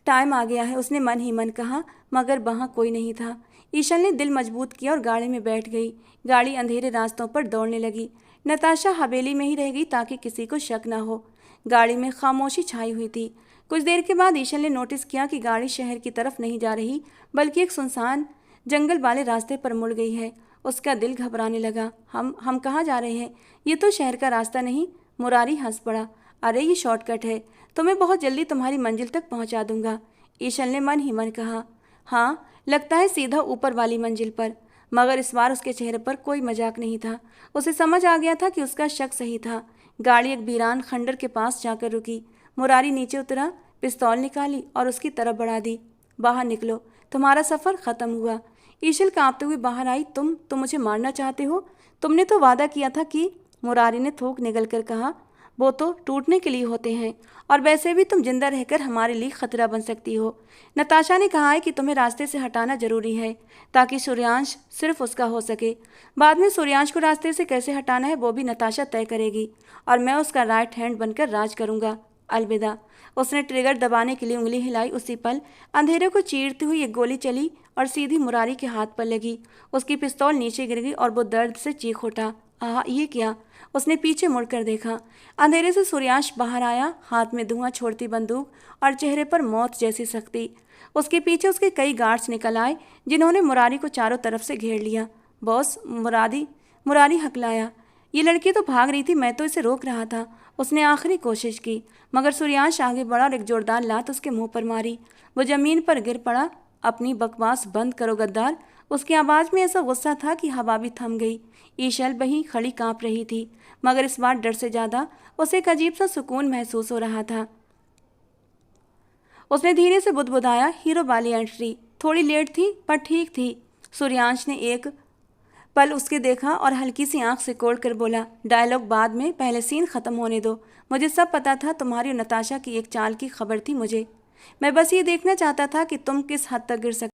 टाइम आ गया है, उसने मन ही मन कहा, मगर वहाँ कोई नहीं था। ईशल ने दिल मजबूत किया और गाड़ी में बैठ गई। गाड़ी अंधेरे रास्तों पर दौड़ने लगी। नताशा हवेली में ही रह गई ताकि किसी को शक ना हो। गाड़ी में खामोशी छाई हुई थी। कुछ देर के बाद ईशल ने नोटिस किया कि गाड़ी शहर की तरफ नहीं जा रही, बल्कि एक सुनसान जंगल वाले रास्ते पर मुड़ गई है। उसका दिल घबराने लगा। हम कहाँ जा रहे हैं? ये तो शहर का रास्ता नहीं। मुरारी हंस पड़ा। अरे ये शॉर्टकट है, तुम्हें बहुत जल्दी तुम्हारी मंजिल तक पहुंचा दूंगा। ईशल ने मन ही मन कहा। हाँ, लगता है सीधा ऊपर वाली मंजिल पर। मगर इस बार उसके चेहरे पर कोई मजाक नहीं था। उसे समझ आ गया था कि उसका शक सही था। गाड़ी एक वीरान खंडर के पास जाकर रुकी। मुरारी नीचे उतरा, पिस्तौल निकाली और उसकी तरफ बढ़ा दी। बाहर निकलो, तुम्हारा सफ़र ख़त्म हुआ। ईशल कांपते हुए बाहर आई। तुम मुझे मारना चाहते हो? तुमने तो वादा किया था कि। मुरारी ने थूक निगल कर कहा। वो तो टूटने के लिए होते हैं, और वैसे भी तुम जिंदा रहकर हमारे लिए खतरा बन सकती हो। नताशा ने कहा है कि तुम्हें रास्ते से हटाना जरूरी है ताकि सूर्यांश सिर्फ उसका हो सके। बाद में सूर्यांश को रास्ते से कैसे हटाना है वो भी नताशा तय करेगी, और मैं उसका राइट हैंड बनकर राज करूंगा। अलविदा। उसने ट्रिगर दबाने के लिए उंगली हिलाई। उसी पल अंधेरे को चीरती हुई एक गोली चली और सीधी मुरारी के हाथ पर लगी। उसकी पिस्तौल नीचे गिर गई और वो दर्द से चीख उठा। आह, ये क्या? उसने पीछे मुड़कर देखा। अंधेरे से सूर्यांश बाहर आया, हाथ में धुआं छोड़ती बंदूक और चेहरे पर मौत जैसी सख्ती। उसके पीछे उसके कई गार्ड्स निकल आए, जिन्होंने मुरारी को चारों तरफ से घेर लिया। बॉस, मुरारी हकलाया। ये लड़की तो भाग रही थी, मैं तो इसे रोक रहा था। उसने आखिरी कोशिश की, मगर सूर्यांश आगे बढ़ा और एक जोरदार लात उसके मुंह पर मारी। वो जमीन पर गिर पड़ा। अपनी बकवास बंद करो गद्दार। उसकी आवाज़ में ऐसा गुस्सा था कि हवा भी थम गई। ईशल वहीं खड़ी कांप रही थी, मगर इस बार डर से ज़्यादा उसे एक अजीब सा सुकून महसूस हो रहा था। उसने धीरे से बुदबुदाया। हीरो वाली एंट्री थोड़ी लेट थी पर ठीक थी। सूर्यांश ने एक पल उसके देखा और हल्की सी आंख सिकोड़ कर बोला, डायलॉग बाद में, पहले सीन ख़त्म होने दो। मुझे सब पता था। तुम्हारी और नताशा की एक चाल की खबर थी मुझे। मैं बस ये देखना चाहता था कि तुम किस हद तक गिर सकते।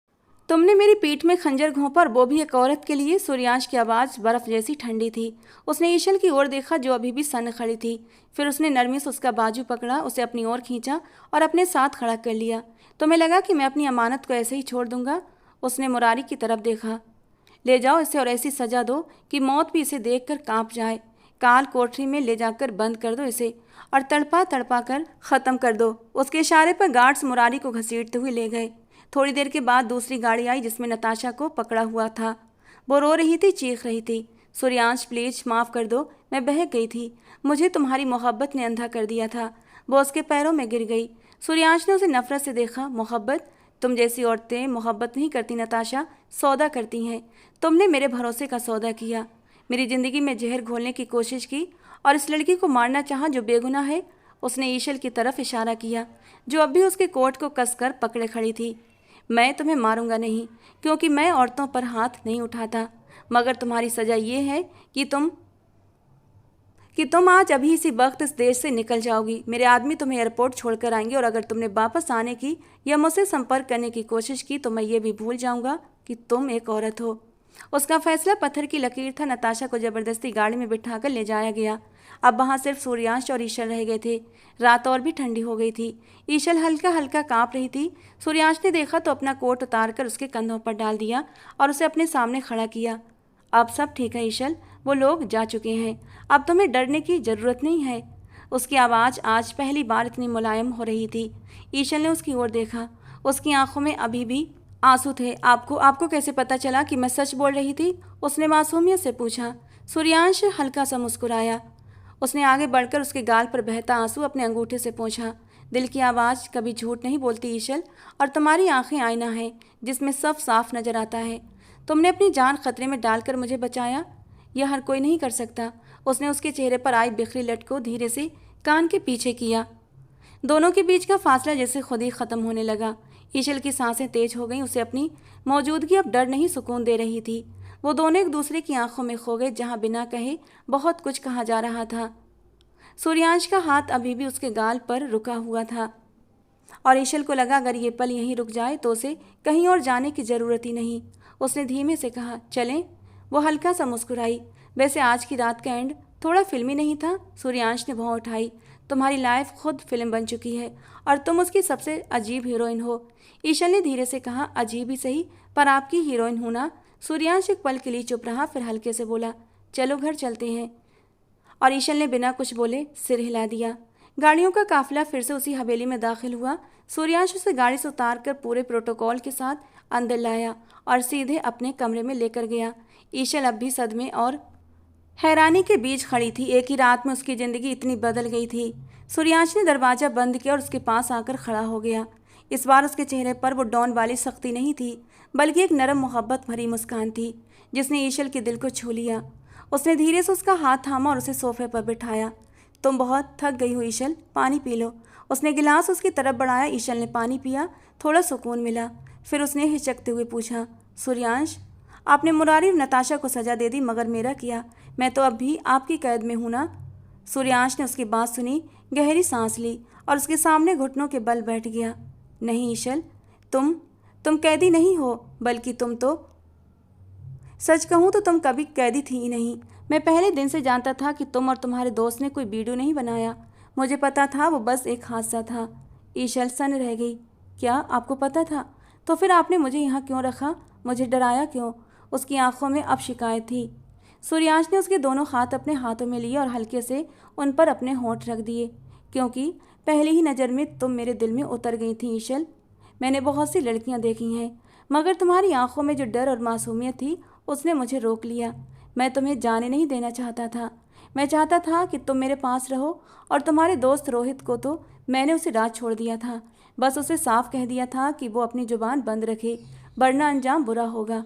तुमने मेरी पीठ में खंजर घोंपा, और वो भी एक औरत के लिए। सूर्यांश की आवाज़ बर्फ जैसी ठंडी थी। उसने ईशल की ओर देखा, जो अभी भी सन्न खड़ी थी। फिर उसने नरमी से उसका बाजू पकड़ा, उसे अपनी ओर खींचा और अपने साथ खड़ा कर लिया। तुम्हें लगा कि मैं अपनी अमानत को ऐसे ही छोड़ दूंगा? उसने मुरारी की तरफ देखा। ले जाओ इसे और ऐसी सजा दो कि मौत भी इसे देखकर कांप जाए। काल कोठरी में ले जाकर बंद कर दो इसे और तड़पा तड़पा कर ख़त्म कर दो। उसके इशारे पर गार्ड्स मुरारी को घसीटते हुए ले गए। थोड़ी देर के बाद दूसरी गाड़ी आई, जिसमें नताशा को पकड़ा हुआ था। वो रो रही थी, चीख रही थी। सूर्यांश, प्लीज माफ़ कर दो, मैं बहक गई थी। मुझे तुम्हारी मोहब्बत ने अंधा कर दिया था। वो उसके पैरों में गिर गई। सूर्यांश ने उसे नफरत से देखा। मोहब्बत? तुम जैसी औरतें मोहब्बत नहीं करती नताशा, सौदा करती हैं। तुमने मेरे भरोसे का सौदा किया, मेरी ज़िंदगी में जहर घोलने की कोशिश की और इस लड़की को मारना चाहा जो बेगुनाह है। उसने ईशल की तरफ इशारा किया, जो अब भी उसके कोट को कसकर पकड़े खड़ी थी। मैं तुम्हें मारूंगा नहीं, क्योंकि मैं औरतों पर हाथ नहीं उठाता, मगर तुम्हारी सज़ा ये है कि तुम आज अभी इसी वक्त इस देश से निकल जाओगी। मेरे आदमी तुम्हें एयरपोर्ट छोड़कर आएंगे, और अगर तुमने वापस आने की या मुझसे संपर्क करने की कोशिश की तो मैं ये भी भूल जाऊंगा कि तुम एक औरत हो। उसका फैसला पत्थर की लकीर था। नताशा को जबरदस्ती गाड़ी में बिठाकर ले जाया गया। अब वहाँ सिर्फ सूर्यांश और ईशल रह गए थे। रात और भी ठंडी हो गई थी। ईशल हल्का हल्का काँप रही थी। सूर्यांश ने देखा तो अपना कोट उतारकर उसके कंधों पर डाल दिया और उसे अपने सामने खड़ा किया। अब सब ठीक है ईशल, वो लोग जा चुके हैं, अब तुम्हें डरने की जरूरत नहीं है। उसकी आवाज़ आज पहली बार इतनी मुलायम हो रही थी। ईशल ने उसकी ओर देखा। उसकी आंखों में अभी भी आंसू थे। आपको आपको कैसे पता चला कि मैं सच बोल रही थी? उसने मासूमियत से पूछा। सूर्यांश हल्का सा मुस्कुराया। उसने आगे बढ़कर उसके गाल पर बहता आंसू अपने अंगूठे से पोंछा। दिल की आवाज़ कभी झूठ नहीं बोलती ईशल, और तुम्हारी आंखें आईना है जिसमें सब साफ नजर आता है। तुमने अपनी जान खतरे में डालकर मुझे बचाया, यह हर कोई नहीं कर सकता। उसने उसके चेहरे पर आई बिखरी लट को धीरे से कान के पीछे किया। दोनों के बीच का फासला जैसे खुद ही खत्म होने लगा। ईशल की सांसें तेज हो गईं। उसे अपनी मौजूदगी अब डर नहीं सुकून दे रही थी। वो दोनों एक दूसरे की आंखों में खो गए, जहां बिना कहे बहुत कुछ कहा जा रहा था। सूर्यांश का हाथ अभी भी उसके गाल पर रुका हुआ था और ईशल को लगा अगर ये पल यहीं रुक जाए तो उसे कहीं और जाने की ज़रूरत ही नहीं। उसने धीमे से कहा, चलें? वो हल्का सा मुस्कुराई। वैसे आज की रात का एंड थोड़ा फिल्मी नहीं था? सूर्यांश ने भौं उठाई। तुम्हारी लाइफ खुद फिल्म बन चुकी है और तुम उसकी सबसे अजीब हीरोइन हो। ईशल ने धीरे से कहा, अजीब ही सही, पर आपकी हीरोइन हूं ना। सूर्यांश एक पल के लिए चुप रहा, फिर हल्के से बोला, चलो घर चलते हैं। और ईशल ने बिना कुछ बोले सिर हिला दिया। गाड़ियों का काफिला फिर से उसी हवेली में दाखिल हुआ। सूर्यांश उसे गाड़ी से उतारकर पूरे प्रोटोकॉल के साथ अंदर लाया और सीधे अपने कमरे में लेकर गया। ईशल अब भी सदमे और हैरानी के बीच खड़ी थी। एक ही रात में उसकी ज़िंदगी इतनी बदल गई थी। सूर्यांश ने दरवाज़ा बंद किया और उसके पास आकर खड़ा हो गया। इस बार उसके चेहरे पर वो डॉन वाली सख्ती नहीं थी, बल्कि एक नरम मोहब्बत भरी मुस्कान थी जिसने ईशल के दिल को छू लिया। उसने धीरे से उसका हाथ थामा और उसे सोफे पर बिठाया। तुम बहुत थक गई हो ईशल, पानी पी लो। उसने गिलास उसकी तरफ बढ़ाया। ईशल ने पानी पिया, थोड़ा सुकून मिला। फिर उसने हिचकते हुए पूछा, सूर्यांश, आपने मुरारी और नताशा को सज़ा दे दी, मगर मेरा किया? मैं तो अब भी आपकी कैद में हूँ ना? सूर्यांश ने उसकी बात सुनी, गहरी सांस ली और उसके सामने घुटनों के बल बैठ गया। नहीं ईशल, तुम कैदी नहीं हो, बल्कि तुम तो, सच कहूँ तो तुम कभी कैदी थी ही नहीं। मैं पहले दिन से जानता था कि तुम और तुम्हारे दोस्त ने कोई वीडियो नहीं बनाया। मुझे पता था वो बस एक हादसा था। ईशल सन रह गई। क्या आपको पता था? तो फिर आपने मुझे यहाँ क्यों रखा? मुझे डराया क्यों? उसकी आंखों में अब शिकायत थी। सूर्यांश ने उसके दोनों हाथ अपने हाथों में लिए और हल्के से उन पर अपने होंठ रख दिए। क्योंकि पहली ही नज़र में तुम मेरे दिल में उतर गई थी ईशल। मैंने बहुत सी लड़कियां देखी हैं, मगर तुम्हारी आंखों में जो डर और मासूमियत थी उसने मुझे रोक लिया। मैं तुम्हें जाने नहीं देना चाहता था। मैं चाहता था कि तुम मेरे पास रहो। और तुम्हारे दोस्त रोहित को तो मैंने उसे रात छोड़ दिया था। बस उसे साफ कह दिया था कि वो अपनी जुबान बंद रखे, वरना अंजाम बुरा होगा।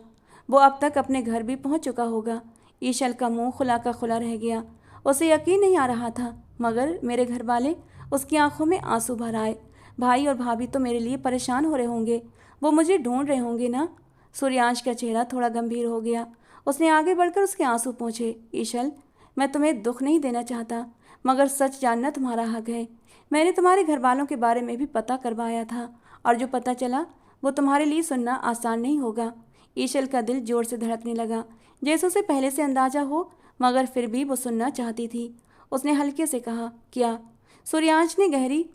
वो अब तक अपने घर भी पहुंच चुका होगा। ईशल का मुंह खुला का खुला रह गया। उसे यकीन नहीं आ रहा था, मगर मेरे घर वाले, उसकी आंखों में आंसू भर आए। भाई और भाभी तो मेरे लिए परेशान हो रहे होंगे, वो मुझे ढूंढ रहे होंगे ना? सूर्यांश का चेहरा थोड़ा गंभीर हो गया। उसने आगे बढ़कर उसके आंसू पोंछे। ईशल, मैं तुम्हें दुख नहीं देना चाहता, मगर सच जानना तुम्हारा हक है। मैंने तुम्हारे घर वालों के बारे में भी पता करवाया था, और जो पता चला वो तुम्हारे लिए सुनना आसान नहीं होगा। ईशल का दिल जोर से धड़कने लगा, जैसे उसे पहले से अंदाजा हो, मगर फिर भी वो सुनना चाहती थी। उसने हल्के से कहा, क्या? सूर्यांश ने गहरी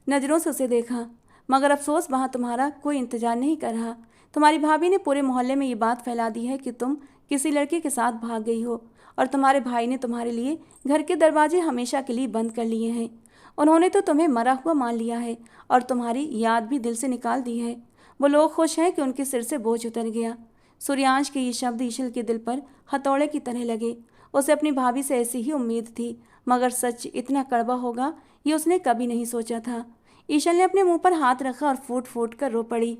नज़रों से उसे देखा। मगर अफसोस, वहाँ तुम्हारा कोई इंतजार नहीं कर रहा। तुम्हारी भाभी ने पूरे मोहल्ले में ये बात फैला दी है कि तुम किसी लड़के के साथ भाग गई हो, और तुम्हारे भाई ने तुम्हारे लिए घर के दरवाजे हमेशा के लिए बंद कर लिए हैं। उन्होंने तो तुम्हें मरा हुआ मान लिया है और तुम्हारी याद भी दिल से निकाल दी है। वो लोग खुश हैं कि उनके सिर से बोझ उतर गया। सूर्यांश के ये शब्द ईशल के दिल पर हथौड़े की तरह लगे। उसे अपनी भाभी से ऐसी ही उम्मीद थी, मगर सच इतना कड़वा होगा ये उसने कभी नहीं सोचा था। ईशल ने अपने मुंह पर हाथ रखा और फूट फूट कर रो पड़ी।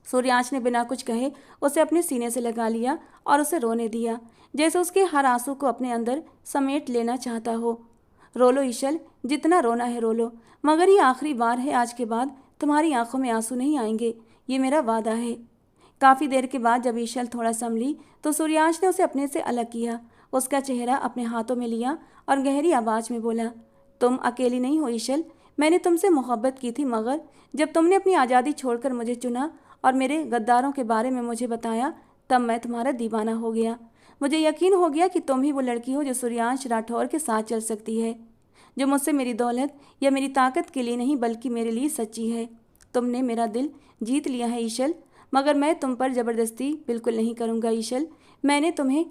सूर्यांश ने बिना कुछ कहे उसे अपने सीने से लगा लिया और उसे रोने दिया, जैसे उसके हर आंसू को अपने अंदर समेट लेना चाहता हो। रो लो ईशल, जितना रोना है रो लो, मगर ये आखिरी बार है। आज के बाद तुम्हारी आंखों में आंसू नहीं आएंगे, ये मेरा वादा है। काफ़ी देर के बाद जब ईशल थोड़ा संभली तो सूर्यांश ने उसे अपने से अलग किया, उसका चेहरा अपने हाथों में लिया और गहरी आवाज़ में बोला, तुम अकेली नहीं हो ईशल। मैंने तुमसे मोहब्बत की थी, मगर जब तुमने अपनी आज़ादी छोड़कर मुझे चुना और मेरे गद्दारों के बारे में मुझे बताया, तब मैं तुम्हारा दीवाना हो गया। मुझे यकीन हो गया कि तुम ही वो लड़की हो जो सूर्यांश राठौर के साथ चल सकती है, जो मुझसे मेरी दौलत या मेरी ताकत के लिए नहीं बल्कि मेरे लिए सच्ची है। तुमने मेरा दिल जीत लिया है ईशल, मगर मैं तुम पर ज़बरदस्ती बिल्कुल नहीं करूँगा ईशल। मैंने तुम्हें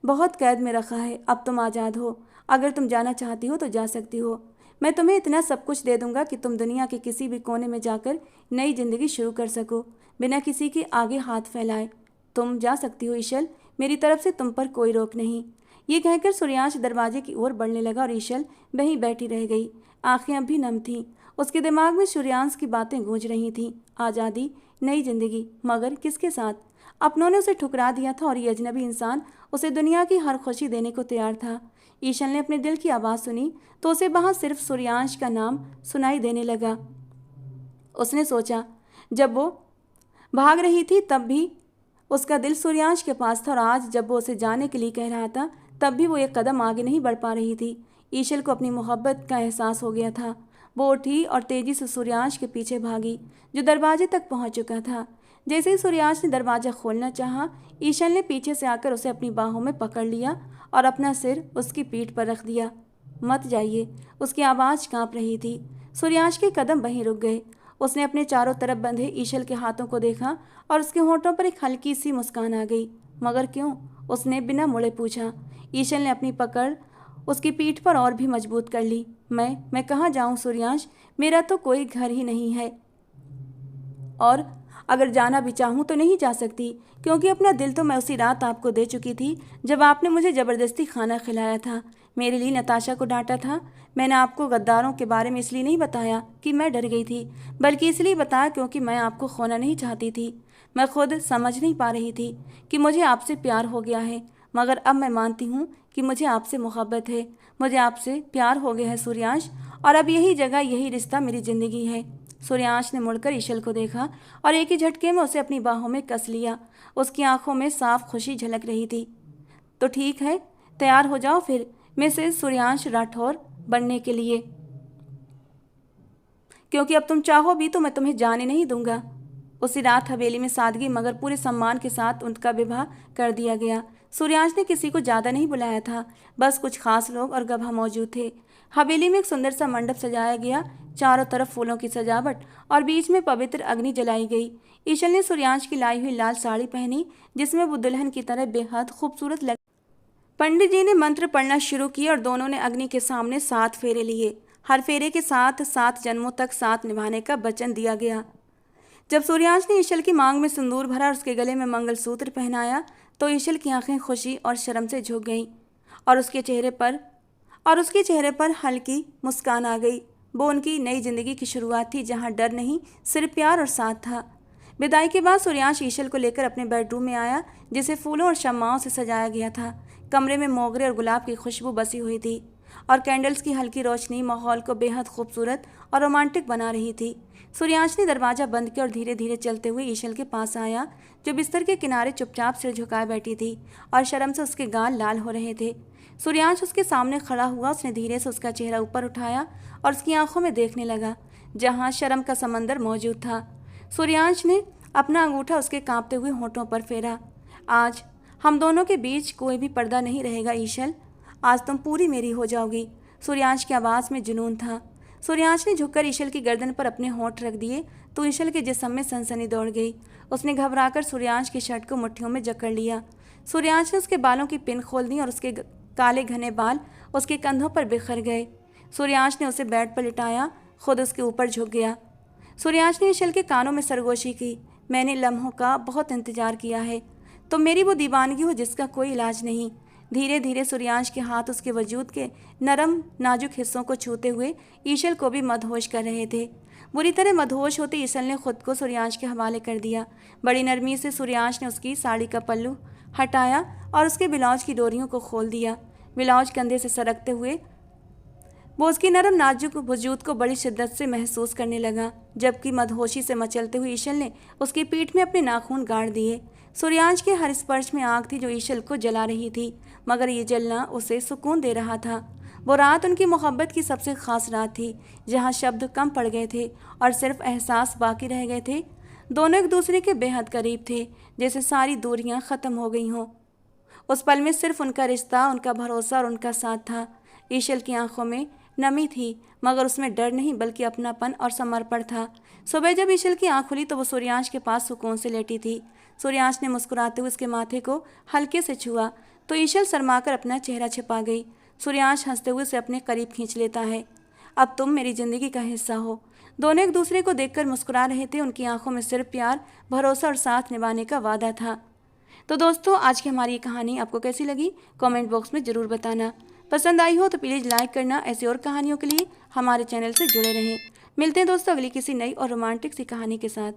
बहुत कैद में रखा है, अब तुम आज़ाद हो। अगर तुम जाना चाहती हो तो जा सकती हो। मैं तुम्हें इतना सब कुछ दे दूंगा कि तुम दुनिया के किसी भी कोने में जाकर नई जिंदगी शुरू कर सको, बिना किसी के आगे हाथ फैलाए। तुम जा सकती हो ईशल, मेरी तरफ से तुम पर कोई रोक नहीं। ये कहकर सूर्यांश दरवाजे की ओर बढ़ने लगा और ईशल वहीं बैठी रह गई। आंखें अब भी नम थीं। उसके दिमाग में सूर्यांश की बातें गूंज रही थीं। आज़ादी, नई जिंदगी, मगर किसके साथ? अपनों ने उसे ठुकरा दिया था और ये अजनबी इंसान उसे दुनिया की हर खुशी देने को तैयार था। ईशल ने अपने दिल की आवाज़ सुनी तो उसे वहाँ सिर्फ सूर्यांश का नाम सुनाई देने लगा। उसने सोचा, जब वो भाग रही थी तब भी उसका दिल सूर्यांश के पास था, और आज जब वो उसे जाने के लिए कह रहा था तब भी वो एक कदम आगे नहीं बढ़ पा रही थी। ईशल को अपनी मोहब्बत का एहसास हो गया था। वो उठी और तेजी से सूर्यांश के पीछे भागी, जो दरवाजे तक पहुंच चुका था। जैसे ही सूर्यांश ने दरवाज़ा खोलना चाहा, ईशल ने पीछे से आकर उसे अपनी बाहों में पकड़ लिया और अपना सिर उसकी पीठ पर रख दिया। मत जाइए, उसकी आवाज़ कांप रही थी। सूर्यांश के कदम वहीं रुक गए। उसने अपने चारों तरफ बंधे ईशल के हाथों को देखा और उसके होंठों पर एक हल्की सी मुस्कान आ गई। मगर क्यों? उसने बिना मुड़े पूछा। ईशल ने अपनी पकड़ उसकी पीठ पर और भी मजबूत कर ली। मैं कहाँ जाऊँ सूर्यांश? मेरा तो कोई घर ही नहीं है, और अगर जाना भी चाहूँ तो नहीं जा सकती, क्योंकि अपना दिल तो मैं उसी रात आपको दे चुकी थी जब आपने मुझे ज़बरदस्ती खाना खिलाया था, मेरे लिए नताशा को डांटा था। मैंने आपको गद्दारों के बारे में इसलिए नहीं बताया कि मैं डर गई थी, बल्कि इसलिए बताया क्योंकि मैं आपको खोना नहीं चाहती थी। मैं खुद समझ नहीं पा रही थी कि मुझे आपसे प्यार हो गया है, मगर अब मैं मानती हूँ कि मुझे आपसे मोहब्बत है। मुझे आपसे प्यार हो गया है सूर्यांश, और अब यही जगह, यही रिश्ता मेरी ज़िंदगी है। सूर्यांश ने मुड़कर ईशल को देखा और एक ही झटके में उसे अपनी बाहों में कस लिया। उसकी आंखों में साफ खुशी झलक रही थी। तो ठीक है, तैयार हो जाओ फिर मिसेस सूर्यांश राठौर बनने के लिए, क्योंकि अब तुम चाहो भी तो मैं तुम्हें जाने नहीं दूंगा। उसी रात हवेली में सादगी मगर पूरे सम्मान के साथ उनका विवाह कर दिया गया। सूर्यांश ने किसी को ज़्यादा नहीं बुलाया था, बस कुछ खास लोग और गवाह मौजूद थे। हवेली में एक सुंदर सा मंडप सजाया गया, चारों तरफ फूलों की सजावट और बीच में पवित्र अग्नि जलाई गई। ईशल ने सूर्यांश की लाई हुई लाल साड़ी पहनी, जिसमें वो दुल्हन की तरह बेहद खूबसूरत लग। पंडित जी ने मंत्र पढ़ना शुरू किया और दोनों ने अग्नि के सामने 7 फेरे लिए। हर फेरे के साथ 7 जन्मों तक साथ निभाने का वचन दिया गया। जब सूर्यांश ने ईशल की मांग में सिंदूर भरा और उसके गले में मंगलसूत्र पहनाया तो ईशल की आंखें खुशी और शर्म से झुक गईं और उसके चेहरे पर हल्की मुस्कान आ गई। वो उनकी नई जिंदगी की शुरुआत थी, जहां डर नहीं, सिर्फ प्यार और साथ था। विदाई के बाद सूर्यांश ईशल को लेकर अपने बेडरूम में आया, जिसे फूलों और शम्माओं से सजाया गया था। कमरे में मोगरे और गुलाब की खुशबू बसी हुई थी और कैंडल्स की हल्की रोशनी माहौल को बेहद खूबसूरत और रोमांटिक बना रही थी। सूर्यांश ने दरवाज़ा बंद किया और धीरे धीरे चलते हुए ईशल के पास आया, जो बिस्तर के किनारे चुपचाप सिर झुकाए बैठी थी और शर्म से उसके गाल लाल हो रहे थे। सूर्यांश उसके सामने खड़ा हुआ। उसने धीरे से उसका चेहरा ऊपर उठाया और उसकी आंखों में देखने लगा, जहाँ शर्म का समंदर मौजूद था। सूर्यांश ने अपना अंगूठा उसके कांपते हुए होंठों पर फेरा। आज हम दोनों के बीच कोई भी पर्दा नहीं रहेगा ईशल, आज तुम पूरी मेरी हो जाओगी। सूर्यांश की आवाज़ में जुनून था। सूर्यांश ने झुककर ईशल की गर्दन पर अपने होंठ रख दिए तो ईशल के जिस्म में सनसनी दौड़ गई। उसने घबराकर सूर्यांश की शर्ट को मुट्ठियों में जकड़ लिया। सूर्यांश ने उसके बालों की पिन खोल दी और उसके काले घने बाल उसके कंधों पर बिखर गए। सूर्यांश ने उसे बेड पर लिटाया, खुद उसके ऊपर झुक गया। सूर्यांश ने ईशल के कानों में सरगोशी की। मैंने लम्हों का बहुत इंतजार किया है। तुम मेरी वो दीवानगी हो जिसका कोई इलाज नहीं। धीरे धीरे सूर्यांश के हाथ उसके वजूद के नरम नाजुक हिस्सों को छूते हुए ईशल को भी मदहोश कर रहे थे। बुरी तरह मदहोश होते ईशल ने खुद को सूर्यांश के हवाले कर दिया। बड़ी नरमी से सूर्यांश ने उसकी साड़ी का पल्लू हटाया और उसके ब्लाउज की डोरियों को खोल दिया। ब्लाउज कंधे से सरकते हुए वो उसकी नरम नाजुक वजूद को बड़ी शिद्दत से महसूस करने लगा, जबकि मदहोशी से मचलते हुए ईशल ने उसकी पीठ में अपने नाखून गाड़ दिए। सूर्यांश के हर स्पर्श में आग थी जो ईशल को जला रही थी, मगर ये जलना उसे सुकून दे रहा था। वो रात उनकी मोहब्बत की सबसे खास रात थी, जहाँ शब्द कम पड़ गए थे और सिर्फ एहसास बाकी रह गए थे। दोनों एक दूसरे के बेहद करीब थे, जैसे सारी दूरियां ख़त्म हो गई हों। उस पल में सिर्फ उनका रिश्ता, उनका भरोसा और उनका साथ था। ईशल की आंखों में नमी थी, मगर उसमें डर नहीं बल्कि अपनापन और समर्पण था। सुबह जब ईशल की आंख खुली तो वो सूर्यांश के पास सुकून से लेटी थी। सूर्यांश ने मुस्कुराते हुए उसके माथे को हल्के से छुआ तो ईशल शर्माकर अपना चेहरा छिपा गई। सूर्यांश हंसते हुए उसे अपने करीब खींच लेता है। अब तुम मेरी जिंदगी का हिस्सा हो। दोनों एक दूसरे को देखकर मुस्कुरा रहे थे। उनकी आंखों में सिर्फ प्यार, भरोसा और साथ निभाने का वादा था। तो दोस्तों, आज की हमारी ये कहानी आपको कैसी लगी कमेंट बॉक्स में ज़रूर बताना। पसंद आई हो तो प्लीज़ लाइक करना। ऐसी और कहानियों के लिए हमारे चैनल से जुड़े रहें। मिलते हैं दोस्तों अगली किसी नई और रोमांटिक सी कहानी के साथ।